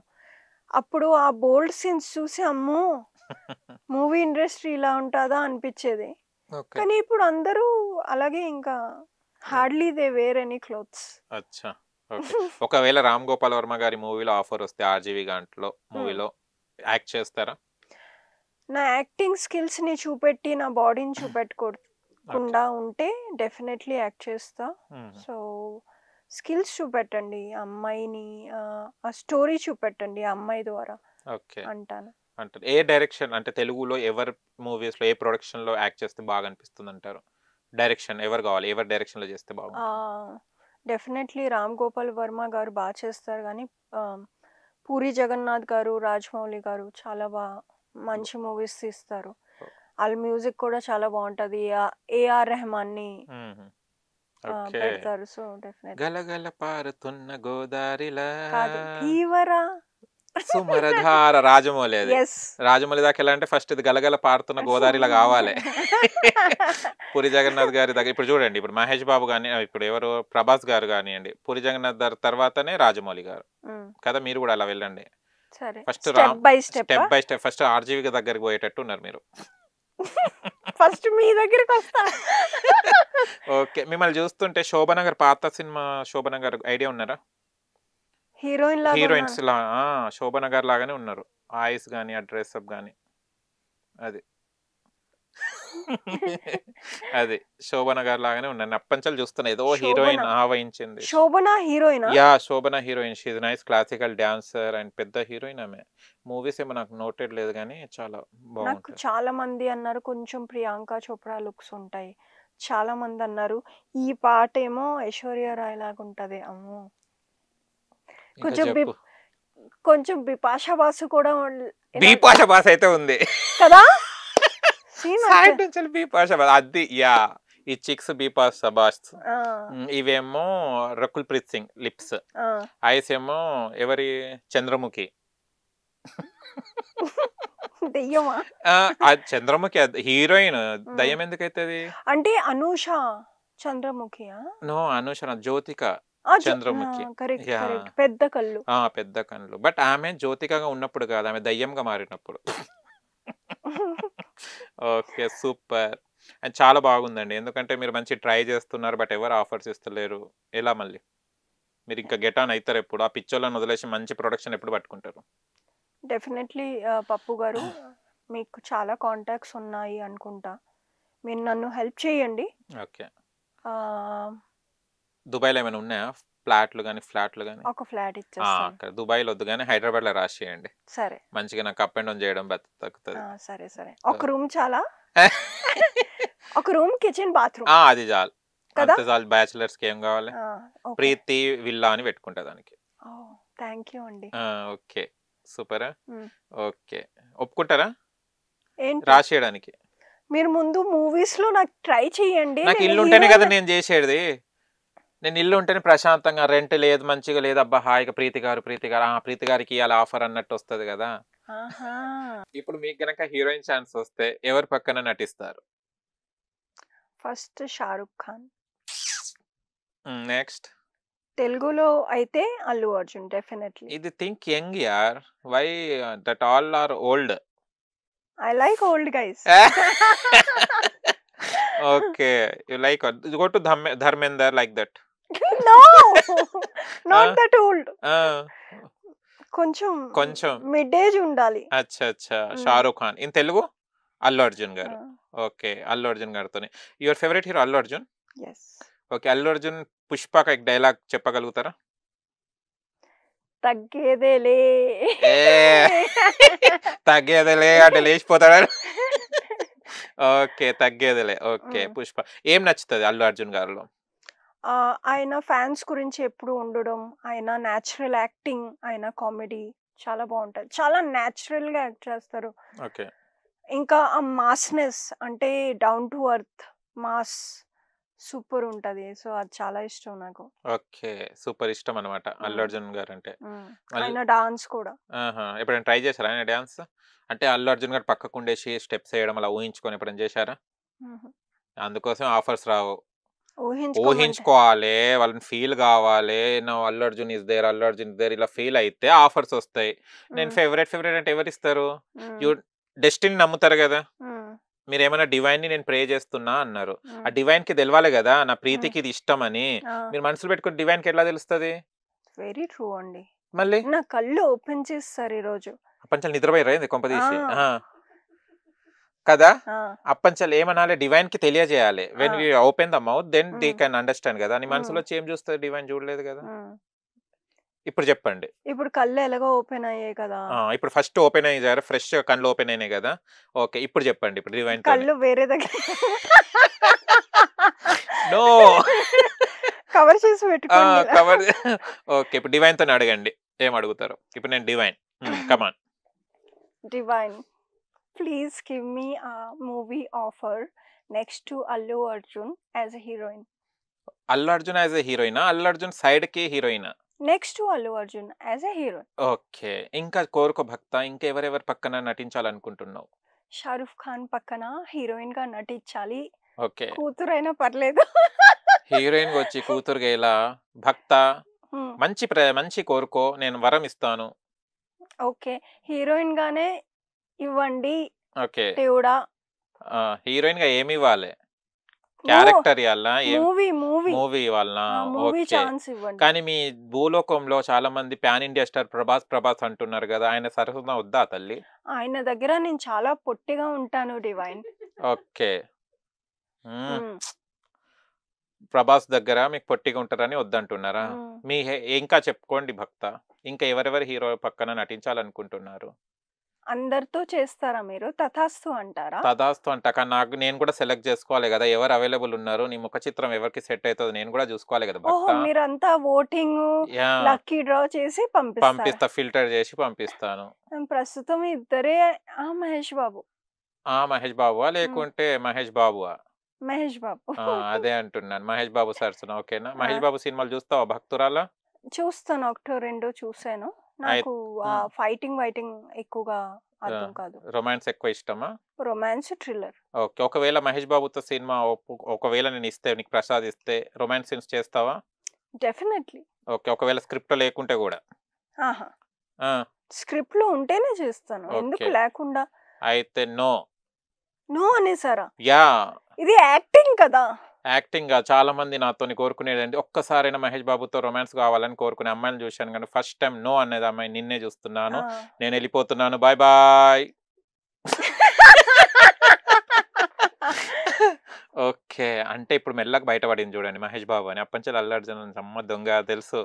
Speaker 2: అప్పుడు ఆ బోల్డ్ సీన్స్ చూసి అమ్మో! మూవీ ఇండస్ట్రీ ఇలా ఉంటదా అనిపిచ్చేది.
Speaker 1: ఓకే.
Speaker 2: కానీ ఇప్పుడు అందరూ అలాగే ఇంకా
Speaker 1: yeah!
Speaker 2: Hardly they were any clothes.
Speaker 1: అచ్చా! ఓకే. ఒకవేళ 'రామ్ గోపాల్ వర్మ' గారి మూవీలో ఆఫరొస్తే 'ఆర్‌జీవి' దాంట్లో
Speaker 2: హ్మ్.
Speaker 1: మూవీలో యాక్ట్ చేస్తారా?
Speaker 2: నా యాక్టింగ్ స్కిల్స్‌ని చూపెట్టి, నా బాడీని
Speaker 1: ఓకే.
Speaker 2: చూపెట్టకుండా ఉంటే డెఫినెట్‌లీ యాక్ట్ చేస్తా.
Speaker 1: హుహు.
Speaker 2: సో, స్కిల్స్ చూపెట్టండి అమ్మాయిని ఆ స్టోరీ చూపెట్టండి ఆ అమ్మాయి ద్వారా
Speaker 1: ఓకే.
Speaker 2: అంటాను.
Speaker 1: అంటారు. ఏ డైరెక్షన్ అంటే తెలుగులో ఎవరి మూవీస్‌లో ఏ ప్రొడక్షన్‌లో యాక్ట్ చేస్తే బాగా అనిపిస్తుందంటారు? డైరెక్షన్ ఎవరు కావాలి, ఎవరి డైరెక్షన్ లో చేస్తే బాగుంటుంది?
Speaker 2: డెఫినెట్లీ రామ్ గోపాల్ వర్మ గారు బాగా చేస్తారు, కానీ పూరి జగన్నాథ్ గారు, రాజమౌళి గారు చాలా మంచి మూవీస్ తీస్తారు. వాళ్ళ మ్యూజిక్ కూడా చాలా బాగుంటది. ఏఆర్ రెహమాన్ని
Speaker 1: ఓకే.
Speaker 2: పెడతారు. సో డెఫినెట్
Speaker 1: గలగల పారుతున్న గోదారిలా
Speaker 2: కాదు, ధీవరా.
Speaker 1: సుమరధార రాజమౌళి. అది
Speaker 2: ఎస్,
Speaker 1: రాజమౌళి దాకా ఎలా అంటే ఫస్ట్ ఇది గలగల పారుతున్న గోదారిలా కావాలి. పూరి జగన్నాథ్ గారి దగ్గర ఇప్పుడు చూడండి, ఇప్పుడు మహేష్ బాబు కానీ, ఇప్పుడు ఎవరు ప్రభాస్ గారు కానివ్వండి, పూరి జగన్నాథ్ గారి తర్వాతనే రాజమౌళి గారు కదా. మీరు కూడా అలా వెళ్ళండి.
Speaker 2: సరే,
Speaker 1: first
Speaker 2: step by step
Speaker 1: first RGV దగ్గరికి పోయేటట్టు ఉన్నారు మీరు.
Speaker 2: ఫస్ట్ మీ దగ్గరికి వస్తా.
Speaker 1: ఓకే, మిమ్మల్ని చూస్తుంటే శోభనగర్ పాత సినిమా శోభనగర్ ఐడియా ఉన్నారా?
Speaker 2: హీరోయిన్ లాగా
Speaker 1: హీరోయిన్స్ లా శోభనగర్ లాగానే ఉన్నారు. ఐస్ గానీ ఆ డ్రెస్ అప్ గానీ అది అది శోభనగర్ లాగానే ఉన్నారు. అప్పంచలు చూస్తున్నా ఏదో హీరోయిన్ ఆవహించింది.
Speaker 2: Shobhana heroine.
Speaker 1: Yeah, Shobhana heroine. She is nice classical dancer and పెద్ద హీరోయిన్ ఆమె. మూవీస్ ఏమో నాకు నోటెడ్ లేదు కానీ చాలా
Speaker 2: నాకు
Speaker 1: బాగుంటుంది.
Speaker 2: చాలా మంది అన్నారు కొంచెం ప్రియాంక చోప్రా లుక్స్ ఉంటాయి. చాలా మంది అన్నారు ఈ పాట ఏమో ఐశ్వర్య రాయ్ లాగా ఉంటది. అమ్మో,
Speaker 1: ఇంకా
Speaker 2: కొంచెం
Speaker 1: చెప్పు.
Speaker 2: కొంచెం బిపాషా బాసు కూడా
Speaker 1: బీపాష బాస్ అయితే ఉంది
Speaker 2: కదా. Scene
Speaker 1: సైడ్ నుంచి బీపాష బాస్ అది. యా, ఈ చిక్స్ బీపాష బాస్. ఇవేమో రకుల్ ప్రీత్ సింగ్ లిప్స్. ఐస్ ఏమో ఎవరి చంద్రముఖి.
Speaker 2: దెయ్యమా?
Speaker 1: చంద్రముఖి హీరోయిన్. దయ్యం ఎందుకైతుంది
Speaker 2: అంటే అనూష చంద్రముఖియా?
Speaker 1: No, Anusha Jyothika Chandramukhi.
Speaker 2: Correct
Speaker 1: Yeah.
Speaker 2: Correct, పెద్ద కళ్ళు.
Speaker 1: పెద్ద కన్నులు. బట్ ఆమె జ్యోతికగా ఉన్నప్పుడు కాదు, ఆమె దయ్యంగా మారినప్పుడు. Okay, super. అండ్ చాలా బాగుందండి, ఎందుకంటే మీరు మంచి ట్రై చేస్తున్నారు బట్ ఎవరు ఆఫర్స్ ఇస్తలేరు. ఎలా మళ్ళీ మీరు ఇంకా గెట్ ఆన్ అవుతారు ఎప్పుడు? ఆ పిక్చర్లను వదిలేసి మంచి ప్రొడక్షన్ ఎప్పుడు పట్టుకుంటారు?
Speaker 2: డెఫినెట్లీ పప్పు గారు, మీకు చాలా కాంటాక్ట్స్ ఉన్నాయి అనుకుంటా. మీరు నన్ను హెల్ప్ చేయండి.
Speaker 1: ఓకే,
Speaker 2: ఆ,
Speaker 1: దుబాయ్లో ఏమైనా ఉన్నాయా ఫ్లాట్లు కానీ
Speaker 2: ఒక ఫ్లాట్ ఇచ్చేస్తాను.
Speaker 1: అక్కడ దుబాయ్లో వద్దు కానీ హైదరాబాద్లో రాసేయండి.
Speaker 2: సరే
Speaker 1: మంచిగా నాకు అప్ అండ్ డౌన్ చేయడం తగ్గుతుంది.
Speaker 2: సరే సరే, ఒక రూమ్ చాలా. ఒక రూమ్, కిచెన్, బాత్రూమ్
Speaker 1: అది చాలు
Speaker 2: కదా.
Speaker 1: అంతే చాలు. బ్యాచిలర్స్ కి ఏం కావాలి? ప్రీతి విల్లా అని పెట్టుకుంటా దానికి.
Speaker 2: థ్యాంక్ యూ అండి.
Speaker 1: ఓకే, సూపరా. ఓకే, ఒప్పుకుంటారా
Speaker 2: ఏంటి
Speaker 1: రాసేయడానికి?
Speaker 2: మీరు ముందు మూవీస్ లో నాకు ట్రై చేయండి.
Speaker 1: నాకు ఇల్లు ఉంటేనే కదా నేను చేసేది. నేను ఇల్లు ఉంటేనే ప్రశాంతంగా, రెంట్ లేదు, మంచిగా లేదు, అబ్బా హాయిగా ప్రీతి గారికి ఇవాళ ఆఫర్ అన్నట్టు వస్తుంది కదా. ఇప్పుడు మీకు గనక హీరోయిన్ ఛాన్స్ వస్తే ఎవరి పక్కన నటిస్తారు?
Speaker 2: ఫస్ట్ షారుఖ్ ఖాన్.
Speaker 1: నెక్స్ట్
Speaker 2: తెలుగులో అయితే అల్లు అర్జున్ డెఫినెట్లీ.
Speaker 1: ఇది థింక్ యంగ్ యార్, why that all are old?
Speaker 2: I like old guys.
Speaker 1: Okay, you like go to Dharmender like that.
Speaker 2: No, not that old. కొంచెం మిడ్ ఏజ్ ఉండాలి.
Speaker 1: అచ్చా, షారూక్ ఖాన్. ఇన్ తెలుగు అల్లు అర్జున్ గారు. ఓకే, అల్లు అర్జున్ గారితోనే. Your favourite hero Allu Arjun?
Speaker 2: Yes.
Speaker 1: Okay, Allu Arjun పుష్పక ఒక dialogue చెప్పగలుగుతారా?
Speaker 2: తగ్గేదేలే.
Speaker 1: తగ్గేదేలే అంటే లేచిపోతాడు. ఓకే, తగ్గేదేలే. ఓకే, పుష్ప. ఏం నచ్చుతుంది అల్లు అర్జున్ గారిలో?
Speaker 2: ఆయన ఫ్యాన్స్ గురించి ఎప్పుడు ఉండడం, ఆయన న్యాచురల్ యాక్టింగ్, ఆయన కామెడీ చాలా బాగుంటది. చాలా న్యాచురల్ గా యాక్ట్ చేస్తారు.
Speaker 1: ఓకే,
Speaker 2: ఇంకా ఆ మాస్నెస్, అంటే down to earth mass super ఉంటది. సో అది చాలా ఇష్టం నాకు.
Speaker 1: ఓకే, సూపర్ ఇష్టం అనమాట అల్లు అర్జున్ గారు అంటే.
Speaker 2: ఆయన డాన్స్ కూడా.
Speaker 1: ఎప్పుడైనా ట్రై చేశారా ఆయన డాన్స్? అంటే అల్లు అర్జున్ గారు పక్కకు ఉండేసి స్టెప్స్ వేయడం అలా ఊహించుకొని ఎప్పుడైనా చేశారా? అందుకోసం ఆఫర్స్ రావు, ఊహించుకోవాలి, వాళ్ళని ఫీల్ కావాలి. నా Allu Arjun is there, Allu Arjun is there, ఇలా ఫీల్ అయితే ఆఫర్స్ వస్తాయి. నేను ఫేవరెట్ అంటే ఎవరు ఇస్తారు? డెస్టినీ నమ్ముతారు కదా. మీరు ఏమైనా డివైన్ ని నేను ప్రే చేస్తున్నా అన్నారు, ఆ డివైన్ కి తెలవాలి కదా నా ప్రీతికి ఇది ఇష్టం అని. మీరు మనసులో పెట్టుకుని డివైన్ కి ఎట్లా తెలుస్తుంది?
Speaker 2: వెరీ ట్రూ అండి.
Speaker 1: మళ్ళీ
Speaker 2: నా కళ్ళు ఓపెన్ చేస్తారు ఈ రోజు.
Speaker 1: అప్పంచాలు నిద్రపోయారా కొంపదీసి కదా. అప్పంచాలు ఏమనాలి, డివైన్ కి తెలియజేయాలి. When you open the mouth then they can understand కదా. నీ మనసులో ఏం చూస్తుంది డివైన్? చూడలేదు కదా. ఇప్పుడు చెప్పండి,
Speaker 2: ఇప్పుడు కళ్ళు ఎలాగో ఓపెన్ అయ్యాయి కదా.
Speaker 1: ఇప్పుడు ఫస్ట్ ఓపెన్ అయ్యారు, ఫ్రెష్ కళ్ళు ఓపెన్ అయినాయి కదా. ఓకే, ఇప్పుడు చెప్పండి, ఇప్పుడు డివైన్
Speaker 2: కళ్ళు వేరే దగ్గర
Speaker 1: నో
Speaker 2: కవర్ చేసి పెట్టుకోండి ఇలా.
Speaker 1: కవర్. ఓకే, ఇప్పుడు డివైన్ తో అడగండి ఏం అడుగుతారు. ఇప్పుడు నేను divine, come on.
Speaker 2: Divine, please give me a movie offer next to Allu Arjun as a heroine.
Speaker 1: Allu Arjun as a హీరోయినా, అల్లు అర్జున్ సైడ్ కి హీరోయినా?
Speaker 2: Next to Allu Arjun as a heroine.
Speaker 1: Okay, ఇంకా కోరుకో భక్త, ఇంకా ఎవరెవరి పక్కన నటించాలనుకుంటున్నావు?
Speaker 2: షారుఖ్ ఖాన్ పక్కన హీరోయిన్ గా నటించాలి.
Speaker 1: ఓకే,
Speaker 2: కూతురైనా పర్లేదు.
Speaker 1: హీరోయిన్ వచ్చి కూతురుగా ఇలా భక్త
Speaker 2: Hmm,
Speaker 1: మంచి కోరుకో, నేను వరం ఇస్తాను.
Speaker 2: ఓకే, హీరోయిన్ గానే ఇవ్వండి
Speaker 1: ఓకే,
Speaker 2: దేవుడా.
Speaker 1: హీరోయిన్ గా ఏమి ఇవ్వాలి? క్యారెక్టర్ ఇవ్వాలా?
Speaker 2: మూవీ
Speaker 1: మూవీ ఇవ్వాలనా?
Speaker 2: మూవీ
Speaker 1: ఓకే,
Speaker 2: ఛాన్స్ ఇవ్వండి.
Speaker 1: కానీ మీ భూలోకంలో చాలా మంది పాన్ ఇండియా స్టార్ ప్రభాస్ అంటున్నారు కదా, ఆయన సరసన వద్దా తల్లి?
Speaker 2: ఆయన దగ్గర నేను చాలా పొట్టిగా ఉంటాను డివైన్.
Speaker 1: ఓకే, ప్రభాస్ దగ్గర మీకు పొట్టిగా ఉంటారని వద్దంటున్నారా? మీ ఇంకా చెప్పుకోండి భక్త, ఇంకా ఎవరెవరి హీరో పక్కన నటించాలనుకుంటున్నారు?
Speaker 2: అందరితో చేస్తారా మీరు? తథాస్తు అంటారా?
Speaker 1: తదాస్తు అంట, కానీ నేను కూడా సెలెక్ట్ చేసుకోవాలి కదా ఎవరు అవైలబుల్ ఉన్నారు, నీ ముఖ చిత్రం ఎవరికి సెట్ అవుతుందో నేను కూడా చూసుకోవాలి కదా
Speaker 2: ఓహో,
Speaker 1: భక్త.
Speaker 2: మీరంతా ఓటింగ్
Speaker 1: యా,
Speaker 2: లక్కీ డ్రా చేసి పంపిస్తారా?
Speaker 1: పంపిస్తా, ఫిల్టర్ చేసి పంపిస్తాను.
Speaker 2: ప్రస్తుతం ఇద్దరే. మహేష్ బాబు.
Speaker 1: మహేష్ బాబువా లేకుంటే మహేష్ బాబువా?
Speaker 2: మహేష్ బాబు.
Speaker 1: అదే అంటున్నాను, మహేష్ బాబు సరసన. ఓకేనా? మహేష్ బాబు సినిమాలు చూస్తావా భక్తురాలా?
Speaker 2: చూస్తాను, ఒకటో రెండో చూసాను. నాకు ఫైటింగ్ ఎక్కువగా అర్థం కాదు.
Speaker 1: రొమాన్స్ ఎక్కువ ఇష్టమా?
Speaker 2: Romance, thriller.
Speaker 1: ఓకే, ఒకవేళ మహేష్ బాబుతో సినిమా ఒకవేళ నేను ఇస్తే, నీకు ప్రసాదిస్తే రొమాన్స్ సీన్స్ చేస్తావా?
Speaker 2: డెఫినెట్లీ.
Speaker 1: ఓకే, ఒకవేళ స్క్రిప్ట్ లేకుంటే కూడా?
Speaker 2: స్క్రిప్ట్ లో ఉంటేనే చేస్తాను, ఎందుకు
Speaker 1: Okay.
Speaker 2: లేకుండా?
Speaker 1: అయితే నో.
Speaker 2: నో అనేసారా?
Speaker 1: యా,
Speaker 2: ఇది యాక్టింగ్ కదా.
Speaker 1: యాక్టింగ్ గా చాలా మంది నాతో కోరుకునేదండి, ఒక్కసారైనా మహేష్ బాబుతో రొమాన్స్ కావాలని కోరుకునే అమ్మాయిని చూశాను, కానీ ఫస్ట్ టైం నో అనేది అమ్మాయి నిన్నే చూస్తున్నాను. నేను వెళ్ళిపోతున్నాను, బాయ్ బాయ్. ఓకే, అంటే ఇప్పుడు మెల్లగా బయటపడింది చూడండి మహేష్ బాబు అని. అప్పంచెల్ అల్లు అర్జున్ అమ్మ దొంగ తెలుసు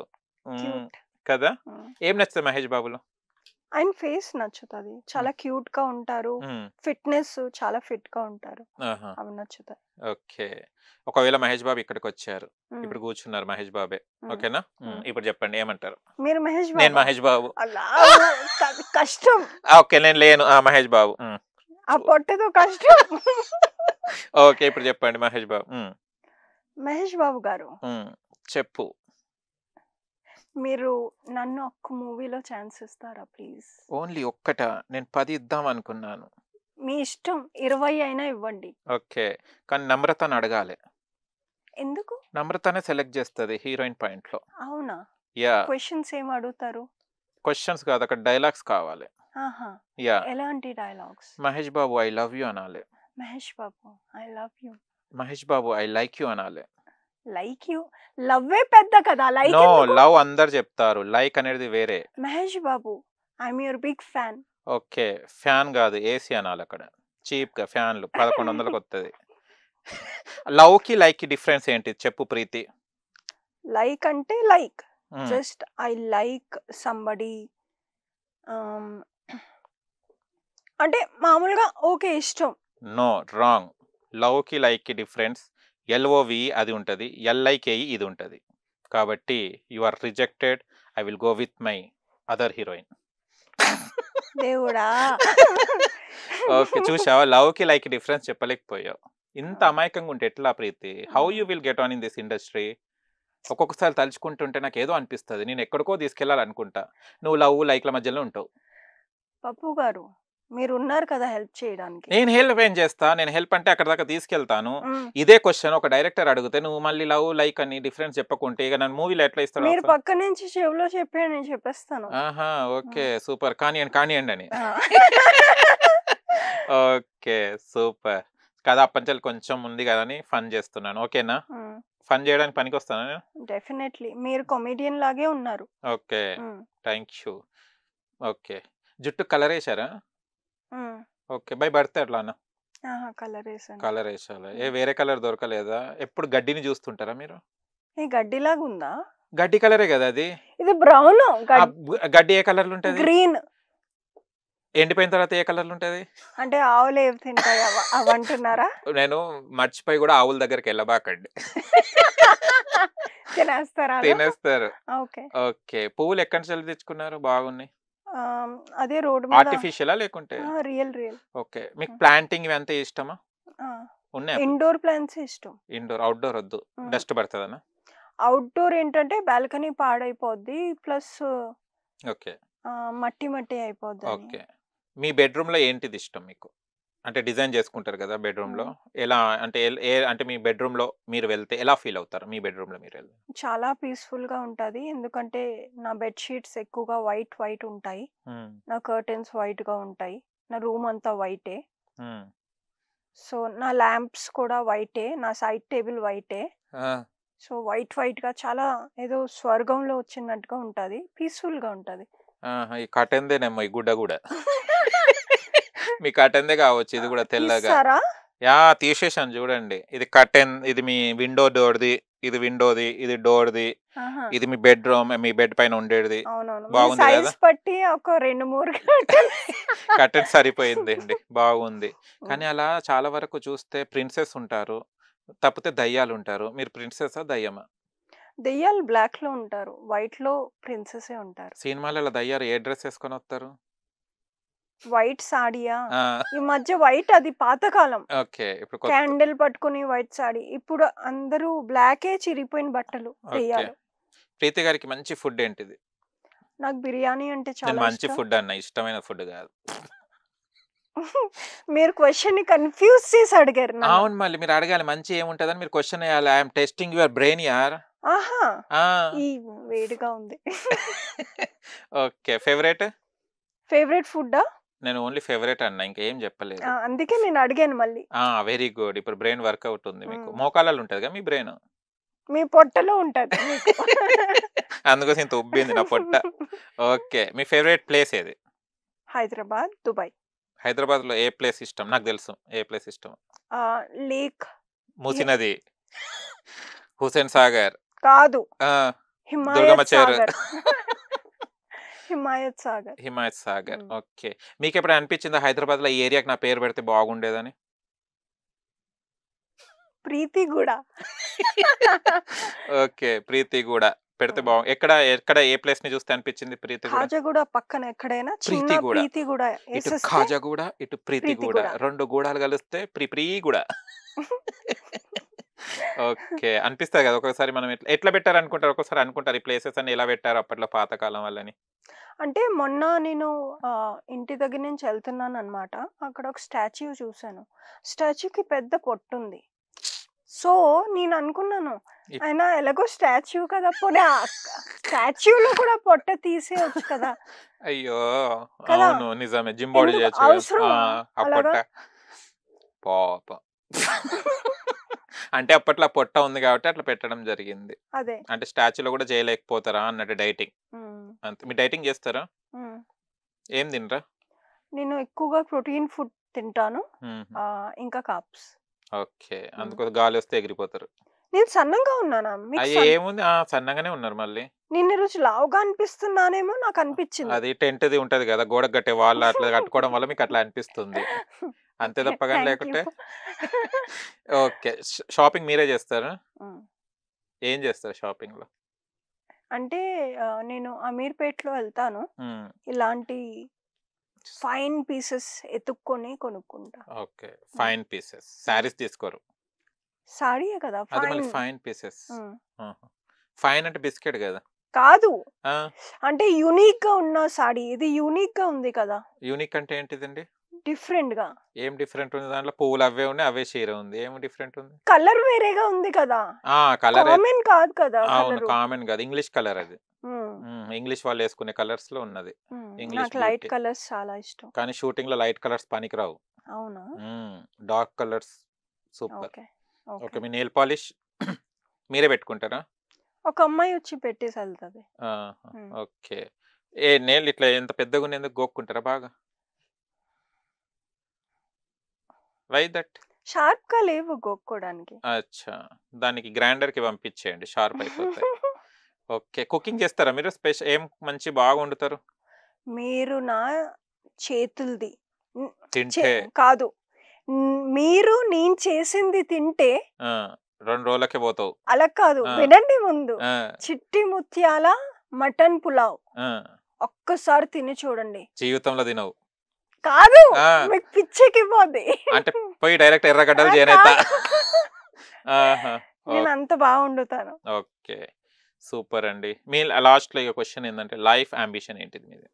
Speaker 2: Cute.
Speaker 1: కదా. ఏం నచ్చుతుంది మహేష్ బాబులో?
Speaker 2: ఆయన ఫేస్ నచ్చుతుంది, చాలా క్యూట్ గా ఉంటారు. ఫిట్నెస్, చాలా ఫిట్ గా ఉంటారు, అవి నచ్చుతాయి.
Speaker 1: ఓకే, ఒకవేళ మహేష్ బాబు ఇక్కడికి వచ్చారు, ఇప్పుడు కూర్చున్నారు మహేష్ బాబే, ఓకేనా? ఇప్పుడు చెప్పండి ఏమంటారు?
Speaker 2: మీరు మహేష్
Speaker 1: నేను
Speaker 2: బాబు?
Speaker 1: మహేష్ బాబు.
Speaker 2: అలా కష్టం.
Speaker 1: ఓకే, నేను లేను మహేష్ బాబు.
Speaker 2: ఆ పొట్టతో కష్టం.
Speaker 1: ఓకే, ఇప్పుడు చెప్పండి మహేష్ బాబు.
Speaker 2: మహేష్ బాబు గారు,
Speaker 1: చెప్పు.
Speaker 2: మీరు నన్ను ఒక్క మూవీలో ఛాన్స్ ఇస్తారా ప్లీజ్?
Speaker 1: ఓన్లీ ఒక్కట? నేను 10 ఇద్దాం అనుకున్నాను.
Speaker 2: మీ ఇష్టం, 20 అయినా ఇవ్వండి.
Speaker 1: ఓకే, కానీ నమ్రతను అడగాలి.
Speaker 2: ఎందుకు?
Speaker 1: నమ్రతనే సెలెక్ట్ చేస్తుంది హీరోయిన్ పాయింట్ లో.
Speaker 2: అవునా?
Speaker 1: యా,
Speaker 2: క్వశ్చన్స్ ఏం అడుగుతారు?
Speaker 1: క్వశ్చన్స్ కాదు, అక్కడ డైలాగ్స్ కావాలి. యా,
Speaker 2: ఎలాంటి dialogues?
Speaker 1: Mahesh Babu I love you అనాలి.
Speaker 2: Mahesh Babu I love you.
Speaker 1: Mahesh Babu I like you అనాలి.
Speaker 2: Like you? లవ్వే పెద్ద కదా, లైక్
Speaker 1: నో, లవ్ అందరు చెప్తారు, లైక్ అనేది వేరే.
Speaker 2: Mahesh Babu I'm your big fan.
Speaker 1: Okay, fan కాదు ఏసీ అనాలి అక్కడ. చీప్ గా ఫ్యాన్లు 1100లకు వస్తుంది. లవ్ కి లైక్ కి డిఫరెన్స్ ఏంటి చెప్పు ప్రీతి?
Speaker 2: లైక్ అంటే like just I like somebody, అంటే మామూలుగా ఓకే ఇష్టం.
Speaker 1: No, wrong. లవ్ కి లైక్ కి డిఫరెన్స్ ఎల్ఓవి అది ఉంటుంది, ఎల్ఐకేఈ ఇది ఉంటుంది. కాబట్టి you are rejected. I will go with my other heroine.
Speaker 2: దేవుడా.
Speaker 1: ఓకే, చూసావా, లవ్ కి లైక్ డిఫరెన్స్ చెప్పలేకపోయావు. ఇంత అమాయకంగా ఉంటే ఎట్లా Preethi? How you will get on in this industry? ఒక్కొక్కసారి తలుచుకుంటుంటే నాకు ఏదో అనిపిస్తుంది, నేను ఎక్కడికో తీసుకెళ్ళాలనుకుంటా, నువ్వు లవ్ లైక్ల మధ్యలో ఉంటావు.
Speaker 2: పప్పు గారు, మీరు ఉన్నారు కదా హెల్ప్ చేయడానికి.
Speaker 1: నేను హెల్ప్ ఏం చేస్తా? నేను హెల్ప్ అంటే అక్కడ దాకా తీసుకెళ్తాను. ఇదే క్వశ్చన్ ఒక డైరెక్టర్ అడిగితే నువ్వు మళ్ళీ లవ్ లైక్ అని డిఫరెన్స్ చెప్పకుంటే ఇక నన్ను మూవీలో ఎట్లా ఇస్తాడు?
Speaker 2: మీరు పక్క నుంచి చెవిలో చెప్పే నేను చెప్పేస్తాను.
Speaker 1: ఆహా, ఓకే, సూపర్, కానివ్వండి అని. ఓకే, సూపర్ కదా. అప్పంచెల్ కొంచెం ఉంది కదా అని ఫన్ చేస్తున్నాను, ఓకేనా? ఫన్ చేయడానికి పనికి వస్తాను నేను.
Speaker 2: డెఫినెట్లీ, మీరు కామెడియన్ లాగే ఉన్నారు.
Speaker 1: Okay, thank you. ఓకే, జుట్టు కలర్ వేసారా? ఓకే, బై బర్త్ అట్లా అన్న
Speaker 2: కలర్ వేసాను.
Speaker 1: కలర్ వేసాలి. వేరే కలర్ దొరకలేదా? ఎప్పుడు గడ్డిని చూస్తుంటారా మీరు?
Speaker 2: ఈ గడ్డిలాగా ఉందా?
Speaker 1: గడ్డి కలరే కదా అది.
Speaker 2: ఇది బ్రౌన్.
Speaker 1: గడ్డి ఏ కలర్ ఉంటది?
Speaker 2: గ్రీన్.
Speaker 1: ఎండిపోయిన తర్వాత ఏ కలర్‌లో ఉంటది?
Speaker 2: అంటే ఆవులు ఏవి తింటాయి అవంటున్నారా?
Speaker 1: నేను మర్చిపోయి గూడా ఆవుల దగ్గరికెళ్ళబాకండి.
Speaker 2: తినేస్తారా అలా?
Speaker 1: తినేస్తారు.
Speaker 2: ఓకే.
Speaker 1: ఓకే. పువ్వులు ఎక్కడి నుంచెల్లి తెచ్చుకున్నారు? బాగున్నాయి.
Speaker 2: అదే రోడ్డు మీద.
Speaker 1: ఆర్టిఫిషియలా లేకుంటే?
Speaker 2: రియల్.
Speaker 1: ఓకే. మీకు
Speaker 2: హ్మ్.
Speaker 1: ప్లాంటింగ్ ఇవంతా ఇష్టమా?
Speaker 2: ఆ!
Speaker 1: ఉన్నాయా?
Speaker 2: ఇండోర్ ప్లాంట్స్ ఇష్టం.
Speaker 1: ఇండోర్, ఔట్‌డోర్ వద్దు.
Speaker 2: హ్మ్.
Speaker 1: డస్ట్ పడతదనా?
Speaker 2: ఔట్‌డోర్ ఏంటంటే బాల్కనీ పాడైపోద్ది. Plus
Speaker 1: okay.
Speaker 2: మట్టి అయిపోద్దని.
Speaker 1: ఓకే. మీ బెడ్‌రూమ్‌లో ఏంటిదిష్టం మీకు? అంటే డిజైన్ చేసుకుంటారు గదా! బెడ్‌రూమ్‌లో.
Speaker 2: హ్మ్.
Speaker 1: ఎలా అంటే అంటే మీ బెడ్‌రూమ్‌లో మీరు వెళ్తే ఎలా ఫీల్ అవుతారు? మీ బెడ్‌రూమ్‌లో మీరెళ్తే?
Speaker 2: చాలా పీస్‌ఫుల్‌గా ఉంటది. ఎందుకంటే నా బెడ్ షీట్స్ ఎక్కువగా వైట్ ఉంటాయి.
Speaker 1: హ్మ్.
Speaker 2: నా కర్టెన్స్ వైట్‌గా ఉంటాయి. నా రూమ్ అంతా వైటే.
Speaker 1: హ్మ్.
Speaker 2: సో, నా ల్యాంప్స్ కూడా వైటే. నా సైడ్ టేబుల్ వైటే.
Speaker 1: ఆ!
Speaker 2: సో, వైట్‌గా చాలా ఏదో స్వర్గంలో వచ్చినట్టుగా ఉంటది. పీస్‌ఫుల్‌గా ఉంటది.
Speaker 1: ఆహా! ఈ కర్టెన్‌దేనేమో ఈ గుడ్డ గూడా. మీ కర్టెన్‌దే కావచ్చు ఇది గూడా తెల్లగా.
Speaker 2: తీసేసారా?
Speaker 1: యాహ్! తీసేసాను జూడండి. ఇది కర్టెన్, ఇది మీ విండో డోర్‌ది, ఇది విండోది, ఇది డోర్‌ది,
Speaker 2: ఆహా!
Speaker 1: ఇది మీ బెడ్‌రూమ్, మీ బెడ్ పైన ఉండేటిది.
Speaker 2: అవునవును. మీ
Speaker 1: బాగుంది
Speaker 2: సైజ్
Speaker 1: గదా!
Speaker 2: బట్టి ఒక 2, 3 కర్టెన్స్.
Speaker 1: కర్టెన్ సరిపోయిందండి. బాగుంది.
Speaker 2: హ్మ్.
Speaker 1: కానీ అలా చాలా వరకు చూస్తే ప్రిన్సెస్ ఉంటారు. తప్పితే దయ్యాలుంటారు. మీరు ప్రిన్సెసా? దయ్యమా?
Speaker 2: దెయ్యాలు బ్లాక్‌లో ఉంటారు. వైట్‌లో ప్రిన్సెసే ఉంటారు.
Speaker 1: సినిమాలలో దయ్యాలు ఏ డ్రెస్ ఏసుకొనొత్తారు?
Speaker 2: వైట్ సాడియా?
Speaker 1: ఆ!
Speaker 2: ఈ మధ్య వైట్ అది పాతకాలం.
Speaker 1: ఓకే. ఇప్పుడు కొత్త
Speaker 2: క్యాండిల్ పట్టుకొని వైట్ సాడీ. ఇప్పుడు అందరూ బ్లాకే చిరిగిపోయిన బట్టలు
Speaker 1: ఓకే.
Speaker 2: దెయ్యాలు.
Speaker 1: ప్రీతి గారికి మంచి ఫుడ్ ఏంటిది?
Speaker 2: నాకు బిర్యానీ అంటే
Speaker 1: నేను
Speaker 2: చాలా
Speaker 1: మంచి
Speaker 2: ఇష్టం.
Speaker 1: ఫుడ్ అన్నా. ఇష్టమైన ఫుడ్ గాదు.
Speaker 2: మీరు క్వెషన్‌ని కన్‌ఫ్యూజ్ చేసి అడిగారు నన్ను.
Speaker 1: అవును. మళ్ళీ మీరు అడగాలి మంచి ఏముంటదని మీరు క్వెషన్ ఎయాలి. I am testing your brain యార్.
Speaker 2: ఆహా!
Speaker 1: ఆ!
Speaker 2: ఈ వేడిగా ఉంది.
Speaker 1: ఓకే. ఫేవరైట్?
Speaker 2: ఫేవరెట్ ఫుడ్డా?
Speaker 1: నేను ఓన్లీ ఫేవరైట్ అన్నా. ఇంకేం జెప్పలేదు.
Speaker 2: అందుకే నేను అడిగాను మళ్ళీ.
Speaker 1: ఆ! Very good. ఇప్పుడు బ్రెయిన్ వర్కౌట్ ఉంది మీకు.
Speaker 2: హ్మ్.
Speaker 1: మోకాళ్ళలో ఉంటదిగా మీ బ్రెయిన్.
Speaker 2: మీ పొట్టలో ఉంటది మీకు.
Speaker 1: అందుకోసం ఇంత ఉబ్బింది నా పొట్ట. ఓకే. మీ ఫేవరైట్ ప్లేస్ ఏది?
Speaker 2: హైదరాబాద్, దుబాయ్.
Speaker 1: హైదరాబాద్‌లో ఏ ప్లేస్ ఇష్టం? నాకు తెలుసు. ఏ ప్లేస్ ఇష్టమో.
Speaker 2: లేక్.
Speaker 1: మూసీ నది, హుస్సేన్ సాగర్,
Speaker 2: కాదు.
Speaker 1: ఆ! దుర్గమ్మ
Speaker 2: హిమాయత్
Speaker 1: చెరు.
Speaker 2: సాగర్. హిమాయత్ సాగర్.
Speaker 1: హిమాయత్ సాగర్.
Speaker 2: హ్మ్.
Speaker 1: ఓకే. మీకెప్పుడైనా అనిపించిందా హైదరాబాద్‌లో ఈ ఏరియాకి నా పేరు పెడితే బాగుండేదని?
Speaker 2: ప్రీతిగూడ.
Speaker 1: ఓకే. ప్రీతిగూడ పెడితే
Speaker 2: హ్మ్.
Speaker 1: ఎక్కడ ఏ ప్లేస్‌ని చూస్తే అనిపించింది ప్రీతిగూడ?
Speaker 2: ఖాజాగూడ పక్కన ఎక్కడైనా చిన్న
Speaker 1: ప్రీతిగూడ.
Speaker 2: ప్రీతిగూడ
Speaker 1: ఇటు
Speaker 2: యేసేస్తే
Speaker 1: ఖాజాగూడ, ఇటు ప్రీతిగూడ.
Speaker 2: ప్రీతిగూడ.
Speaker 1: 2 గూడాలు కలిస్తే ప్రీగూడ. ఓకే. అనిపిస్తది కదా! ఒక్కొక్కసారి మనం ఎట్లా పెట్టారనుకుంటారు? ఒక్కొక్కసారి అనుకుంటారు ఈ ప్లేసెస్ అన్ని ఎలా పెట్టారు అప్పట్లో పాతకాలం వాళ్ళని.
Speaker 2: అంటే మొన్న నేను ఇంటి దగ్గర నుంచి ఎళ్తున్నాననమాట. అక్కడ ఒక స్టాచ్యూ చూసాను. స్టాచ్యూకి పెద్ద పొట్టుంది. సో, నేననుకున్నాను,
Speaker 1: ఇప్
Speaker 2: ఆయన ఎలాగో స్టాచ్యూ కదా! పోనీ స్టాచ్యూలో కూడా పొట్ట తీసేయొచ్చు కదా!
Speaker 1: అయ్యో!
Speaker 2: కదా!
Speaker 1: అవును. నిజమే. జిమ్ బాడీ
Speaker 2: ఎందుకు
Speaker 1: చేయొచ్చు కదా! ఆ!
Speaker 2: అవసరమా
Speaker 1: ఆ పొట్ట.
Speaker 2: అలాగా?
Speaker 1: పాపం. అంటే అప్పట్లో ఆ పొట్ట ఉంది కాబట్టి అట్లా పెట్టడం జరిగింది.
Speaker 2: అదే.
Speaker 1: అంటే స్టాచ్యూలో కూడా చేయలేకపోతారా అన్నట్టు డైటింగ్.
Speaker 2: హ్మ్.
Speaker 1: అంతే. మీరు డైటింగ్ చేస్తారా?
Speaker 2: హ్మ్.
Speaker 1: ఏం తినరా?
Speaker 2: నేను ఎక్కువగా ప్రోటీన్ ఫుడ్ తింటాను.
Speaker 1: హుహు.
Speaker 2: ఇంకా కార్బ్స్.
Speaker 1: ఓకే.
Speaker 2: హ్మ్.
Speaker 1: అందుకోసం గాలొస్తే ఎగిరిపోతారు.
Speaker 2: నేను సన్నంగా ఉన్నానా? మీకు
Speaker 1: ఏముంది సన్నగానే ఉన్నారు మళ్ళీ.
Speaker 2: నేను ఈరోజు లావుగా అనిపిస్తున్నానేమో నాకనిపిచ్చింది.
Speaker 1: అది టెంట్‌ది ఉంటది గదా! గోడకు కట్టే వాల్ అట్లా కట్టుకోవడం వల్ల మీకట్లా అనిపిస్తుంది. అంతే
Speaker 2: ఓకే.
Speaker 1: తప్ప గాని
Speaker 2: థాంక్ యూ.
Speaker 1: లేకుంటే ఓకే. షాపింగ్ మీరే జేస్తారా?
Speaker 2: హ్మ్.
Speaker 1: ఏం జేస్తారు షాపింగ్‌లో?
Speaker 2: అంటే నేను అమీర్‌పేట్‌లో ఎళ్తాను.
Speaker 1: హ్మ్.
Speaker 2: ఇలాంటి ఫైన్ పీసెస్ ఎతుక్కొని కొనుక్కుంటా.
Speaker 1: ఓకే.
Speaker 2: హ్మ్.
Speaker 1: Fine pieces.
Speaker 2: హ్మ్.
Speaker 1: శారీస్ తీసుకోరు.
Speaker 2: సారీయే కదా!
Speaker 1: అది మళ్ళీ
Speaker 2: ఫైన్.
Speaker 1: Fine pieces.
Speaker 2: హ్మ్.
Speaker 1: ఆహా! ఫైన్ అంటే బిస్కెట్ గదా!
Speaker 2: కాదు.
Speaker 1: ఆ!
Speaker 2: అంటే యూనిక్‌గా ఉన్న సారీ. ఇది యూనిక్‌గా ఉంది కదా!
Speaker 1: యూనిక్ అంటే ఏంటిదండి?
Speaker 2: డిఫరెంట్‌గా.
Speaker 1: ఏం డిఫరెంట్ ఉంది దాంట్లో? పువ్వులు అవే ఉన్నాయి. అవే చీర ఉంది. ఏం డిఫరెంట్ ఉంది?
Speaker 2: కలర్ వేరేగా ఉంది కదా!
Speaker 1: కలరే
Speaker 2: కామన్ కాదు కదా!
Speaker 1: అవును.
Speaker 2: కలరు.
Speaker 1: కామన్ గాదు. ఇంగ్లీష్ కలర్ అది.
Speaker 2: హ్మ్.
Speaker 1: ఇంగ్లీష్ వాళ్ళేసుకునే కలర్స్‌లో ఉన్నది. ఇంగ్లీష్
Speaker 2: నాకు లైట్
Speaker 1: బ్యూటీ.
Speaker 2: కలర్స్ చాలా ఇష్టం.
Speaker 1: కానీ షూటింగ్‌లో లైట్ కలర్స్ పనికిరావు.
Speaker 2: అవునా?
Speaker 1: హ్మ్. Dark colours super.
Speaker 2: Okay.
Speaker 1: Okay.
Speaker 2: Okay.
Speaker 1: మీ నెయిల్ పాలిష్ మీరే పెట్టుకుంటారా?
Speaker 2: ఒక అమ్మాయి వచ్చి పెట్టేసెళ్తది.
Speaker 1: ఆహా!
Speaker 2: హ్మ్.
Speaker 1: ఓకే. నెయిల్ ఇట్లా ఎంత పెద్దగున్నయందుకు గోక్కుంటారా బాగా? Why that?
Speaker 2: షార్ప్‌గా లేవు గోక్కోడానికి.
Speaker 1: అచ్చా! దానికి గ్రైండర్‌కి పంపించేయండి షార్ప్ అయిపోతాయి. ఓకే. కుకింగ్ చేస్తారా మీరు? ఏం మంచి బాగా వండుతారు?
Speaker 2: మీరు నా చేతులది
Speaker 1: తింటే
Speaker 2: కాదు, మీరు నేను చేసింది తింటే
Speaker 1: 2 రోజులకే పోతావు.
Speaker 2: అలా కాదు, వినండి ముందు.
Speaker 1: ఆ,
Speaker 2: చిట్టి ముత్యాల మటన్ పులావ్
Speaker 1: ఆ,
Speaker 2: ఒక్కసారి తిని చూడండి.
Speaker 1: జీవితంలో తినవు.
Speaker 2: కాదు,
Speaker 1: ఆ,
Speaker 2: మీకు పిచ్చెక్కిపోద్ది.
Speaker 1: అంటే పోయి డైరెక్ట్ ఎర్రగడ్డలు చేనేత. ఆహా,
Speaker 2: నేను అంత బాగా వండుతాను.
Speaker 1: ఓకే, సూపర్ అండి. మీ లాస్ట్లో ఇక క్వశ్చన్ ఏంటంటే లైఫ్ అంబిషన్ ఏంటిది మీది?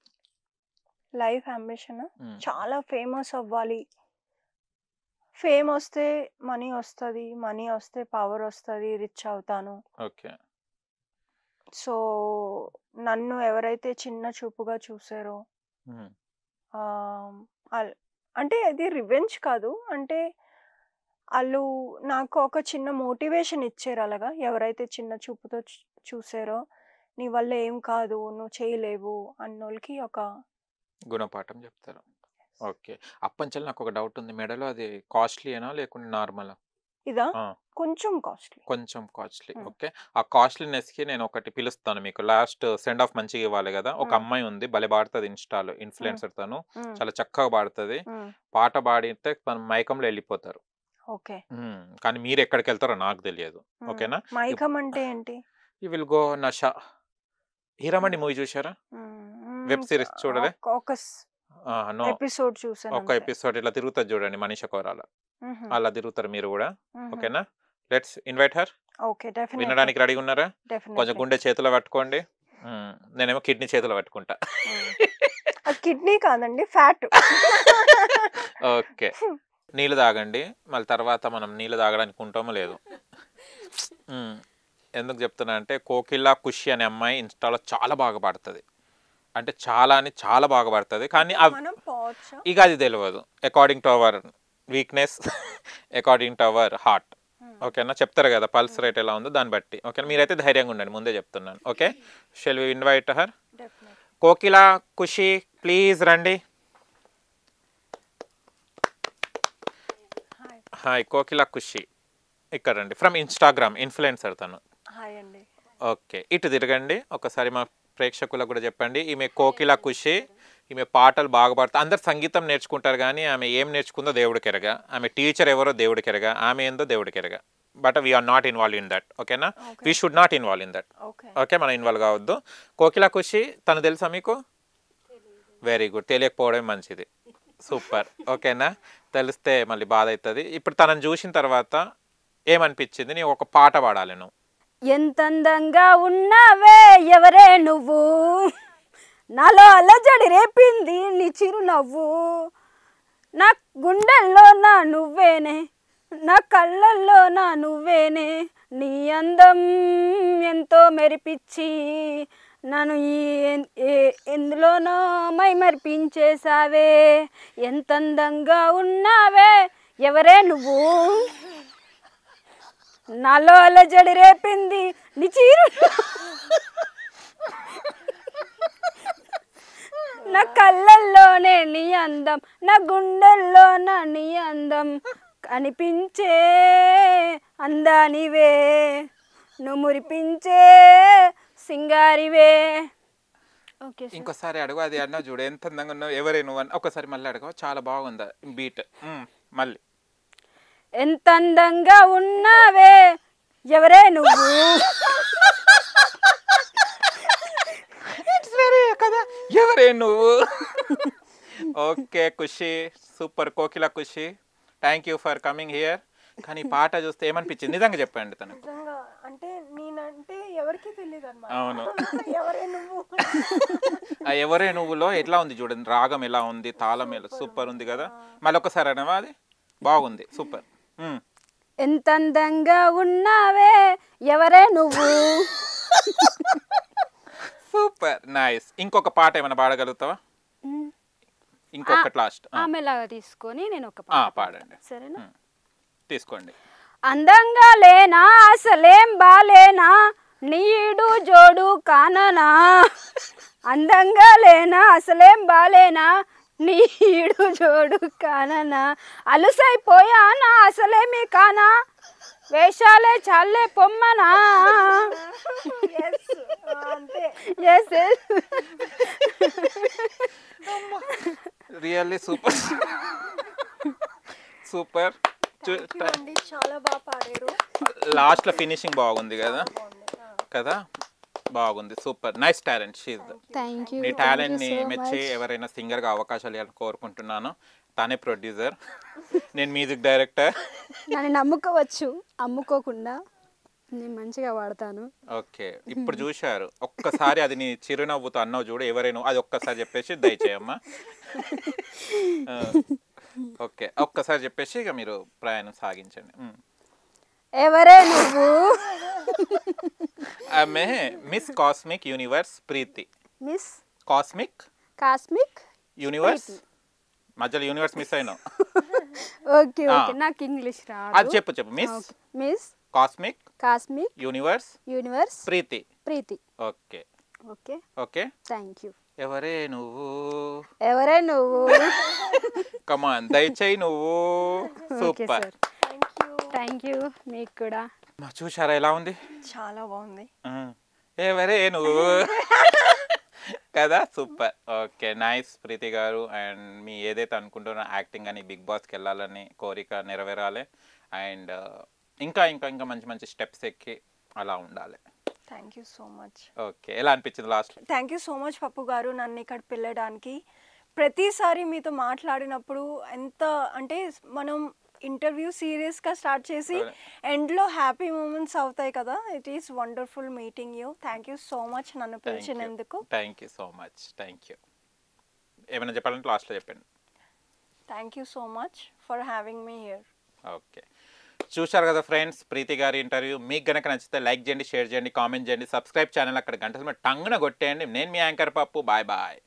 Speaker 2: లైఫ్ అంబిషన్ చాలా ఫేమస్ అవ్వాలి. ఫేమ్ వస్తే మనీ వస్తుంది, మనీ వస్తే పవర్ వస్తుంది, రిచ్ అవుతాను.
Speaker 1: ఓకే.
Speaker 2: సో నన్ను ఎవరైతే చిన్న చూపుగా చూసారో, అంటే అది రివెంజ్ కాదు, అంటే వాళ్ళు నాకు ఒక చిన్న మోటివేషన్ ఇచ్చారు. అలాగా ఎవరైతే చిన్న చూపుతో చూసారో, నీ వల్ల ఏం కాదు, నువ్వు చేయలేవు అన్నోళ్ళకి ఒక
Speaker 1: గుణపాఠం చెప్తారు. ఓకే. అప్పంచల్ నాకు ఒక డౌట్ ఉంది. మెడలో అది కాస్ట్లీయేనా లేకుంటే నార్మలా?
Speaker 2: ఇదా కొంచెం కాస్ట్లీ.
Speaker 1: కొంచెం కాస్ట్లీ. ఓకే. ఆ కాస్ట్లీనెస్‌కి నేను ఒకటి పిలుస్తాను మీకు. లాస్ట్ సెండ్ ఆఫ్ మంచిగా ఇవ్వాలి కదా! ఒక అమ్మాయి ఉంది, భలే పాడుతది ఇన్‌స్టాలో. ఇన్‌ఫ్లుయెన్సర్ తను. చాలా చక్కగా పాడుతది. పాట పాడితే తను మైకంలో వెళ్ళిపోతారు.
Speaker 2: ఓకే.
Speaker 1: కానీ మీరు ఎక్కడికెళ్తారో నాకు తెలియదు. ఓకేనా?
Speaker 2: మైకం అంటే ఏంటి?
Speaker 1: యూ విల్ గో నషా. హీరామణి మూవీ చూసారా? వెబ్ సిరీస్ చూడలే?
Speaker 2: ఒక
Speaker 1: నో.
Speaker 2: ఎపిసోడ్ చూసాను.
Speaker 1: ఒక ఎపిసోడ్ ఇట్లా తిరుగుతది చూడండి మనీషా కొయిరాలా. అలా తిరుగుతారు మీరు కూడా. ఓకేనా? Let's invite her.
Speaker 2: Okay, definitely.
Speaker 1: వినడానికి రెడీగా ఉన్నారా? కొంచెం గుండె చేతిలో పట్టుకోండి. నేనేమో కిడ్నీ చేతిలో పట్టుకుంటా.
Speaker 2: కిడ్నీ కాదండి, ఫ్యాట్.
Speaker 1: ఓకే. నీళ్ళు తాగండి, మళ్ళీ తర్వాత మనం నీళ్ళు తాగడానికి ఉంటామో లేదు. ఎందుకు చెప్తున్నా అంటే కోకిలా ఖుషి అనే అమ్మాయి ఇన్స్టాలో చాలా బాగా పాడుతుంది. అంటే చాలా అని చాలా బాగా పడుతుంది. కానీ ఇక అది తెలియదు. According to our weakness, according to our heart. ఓకేనా? చెప్తారు కదా పల్స్ రేట్ ఎలా ఉందో దాన్ని బట్టి. ఓకేనా? మీరైతే ధైర్యంగా ఉండండి, ముందే చెప్తున్నాను. Okay, shall we invite her? Kokila Khushi please రండి. హాయ్ కోకిలా ఖుషి, ఇక్కడ రండి. ఫ్రమ్ ఇన్స్టాగ్రామ్ ఇన్ఫ్లుయెన్సర్ తను.
Speaker 2: హాయ్ అండి.
Speaker 1: ఓకే, ఇటు తిరగండి ఒకసారి. మా ప్రేక్షకులకు కూడా చెప్పండి, ఈమె కోకిలా ఖుషి. ఈమె పాటలు బాగా పాడుతుంది. అందరు సంగీతం నేర్చుకుంటారు కానీ ఆమె ఏం నేర్చుకుందో దేవుడికి ఎరగా. ఆమె టీచర్ ఎవరో దేవుడికి ఎరగా, ఆమె ఏందో దేవుడికి ఎరగా. But we are not involve in that. ఓకేనా? We should not involve in that. Okay, మనం ఇన్వాల్వ్ కావద్దు. కోకిలా ఖుషి తను తెలుసా మీకు? వెరీ గుడ్, తెలియకపోవడం మంచిది. సూపర్. ఓకేనా? తెలిస్తే మళ్ళీ బాధ అవుతుంది. ఇప్పుడు తనని చూసిన తర్వాత ఏమనిపించింది? నీ ఒక పాట పాడాలి నువ్వు.
Speaker 3: ఎంత అందంగా ఉన్నావే ఎవరే నువ్వు, నాలో అలజడి రేపింది నీ చిరునవ్వు, నా గుండెల్లో నా నువ్వేనే, నా కళ్ళల్లో నా నువ్వేనే, నీ అందం ఎంతో మెరిపించి నన్ను ఎందులోనో మై మరిపించేసావే, ఎంత అందంగా ఉన్నావే ఎవరే నువ్వు, నాలో అలజడి రేపింది నీ చీరు, నా కళ్ళల్లోనే నీ అందం, నా గుండెల్లోన నీ అందం, కనిపించే అందానివే, నువ్వు మురిపించే సింగారివే. ఓకే,
Speaker 1: ఇంకోసారి అడుగు. అది అన్నా చూడు, ఎంత అందంగా ఉన్నావు ఎవరే నువ్వు అని. ఒకసారి మళ్ళీ అడుగు, చాలా బాగుందా బీట్. మళ్ళీ
Speaker 3: ఎంత అందంగా ఉన్నావే ఎవరే నువ్వు,
Speaker 1: కదా ఎవరే నువ్వు. Okay Khushi, super Kokila Khushi, thank you for coming here. కానీ పాట చూస్తే ఏమనిపించింది నిజంగా చెప్పండి తనకు.
Speaker 2: అంటే నేనంటే ఎవరికి తెలియదు అన్నమాట.
Speaker 1: అవును,
Speaker 2: ఎవరే నువ్వు.
Speaker 1: ఆ ఎవరే నువ్వులో ఎట్లా ఉంది చూడండి, రాగం ఎలా ఉంది, తాళం ఎలా సూపర్ ఉంది కదా. మళ్ళీ ఒకసారి అనవా, అది బాగుంది, సూపర్.
Speaker 3: ఎంత అందంగా ఉన్నావే ఎవరే నువ్వు.
Speaker 1: Super, nice. ఇంకొక పాట ఏమైనా పాడగలుగుతావా? ఇంకొకటి లాస్ట్
Speaker 3: ఆమెలాగా తీసుకొని నేను ఒక
Speaker 1: పాడండి.
Speaker 3: సరేనా?
Speaker 1: తీసుకోండి.
Speaker 3: అందంగా లేనా అసలేం బాలేనా, నీడు జోడు కాననా, అందంగా లేనా అసలేం బాలేనా, నీడు జోడు కాననా, అలుసైపోయానా అసలేమి కానా, వేషాలే చాలే పొమ్మనా.
Speaker 1: Really super super.
Speaker 2: అండి చాలా బాగా పాడారు.
Speaker 1: లాస్ట్లో ఫినిషింగ్ బాగుంది కదా కదా, బాగుంది. Super, nice talent.
Speaker 3: Thank you.
Speaker 1: నీ టాలెంట్ని మెచ్చి ఎవరైనా సింగర్గా అవకాశాలు ఇవ్వాలని కోరుకుంటున్నాను. తానే ప్రొడ్యూసర్, నేను మ్యూజిక్ డైరెక్టర్.
Speaker 3: నన్ను నమ్ముకోవచ్చు, అమ్ముకోకుండా నేను మంచిగా వాడతాను.
Speaker 1: ఓకే, ఇప్పుడు చూశారు. ఒక్కసారి అది నీ చిరునవ్వుతో అన్నావు చూడు, ఎవరైనా అది ఒక్కసారి చెప్పేసి దయచేయమ్మా. ఓకే, ఒక్కసారి చెప్పేసి ఇక మీరు ప్రయాణం సాగించండి.
Speaker 3: ఎవరే నువ్వు?
Speaker 1: ఆమె miss cosmic universe Preethi.
Speaker 3: Miss
Speaker 1: cosmic universe, మధ్యలో యూనివర్స్ మిస్ అయినా.
Speaker 3: ఓకే ఓకే, నాకు ఇంగ్లీష్ రాదు.
Speaker 1: అది చెప్పు. Miss cosmic universe Preethi. Okay
Speaker 3: okay
Speaker 1: okay,
Speaker 3: thank you.
Speaker 1: ఎవరే నువ్వు కమాన్, దయచేయి నువ్వు. Super,
Speaker 3: thank you. మీకు కూడా.
Speaker 1: చూసారా ఎలా ఉంది?
Speaker 2: చాలా బాగుంది.
Speaker 1: ఎవరే నువ్వు కదా, సూపర్. ఓకే, నైస్ ప్రీతి గారు. అండ్ మీ ఏదైతే అనుకుంటున్నా యాక్టింగ్ అని బిగ్ బాస్కి వెళ్ళాలని కోరిక నెరవేరాలి. అండ్ ఇంకా ఇంకా ఇంకా మంచి మంచి స్టెప్స్ ఎక్కి అలా ఉండాలి.
Speaker 2: Thank you so much.
Speaker 1: Okay, ఎలా అనిపించింది last?
Speaker 2: Thank you so much పప్పు గారు, నన్ను ఇక్కడ పిలవడానికి. ప్రతిసారి మీతో మాట్లాడినప్పుడు ఎంత అంటే మనం ఇంటర్వ్యూ సీరియస్గా స్టార్ట్ చేసి ఎండ్లో హ్యాపీ మూమెంట్స్ అవుతాయి కదా. It is wonderful meeting you. Thank you so much నన్ను పిలిచినందుకు.
Speaker 1: Thank you so much. Thank you. ఏమైనా చెప్పాలంటే లాస్ట్లో చెప్పండి.
Speaker 2: Thank you so much for having me here.
Speaker 1: Okay, చూశారు కదా ఫ్రెండ్స్ ప్రీతి గారి ఇంటర్వ్యూ. మీకు కనుక నచ్చితే లైక్ చేయండి, షేర్ చేయండి, కామెంట్ చేయండి, సబ్స్క్రైబ్ ఛానల్ అక్కడ గంట టంగున కొట్టేయండి. నేను మీ యాంకర్ పప్పు. Bye bye.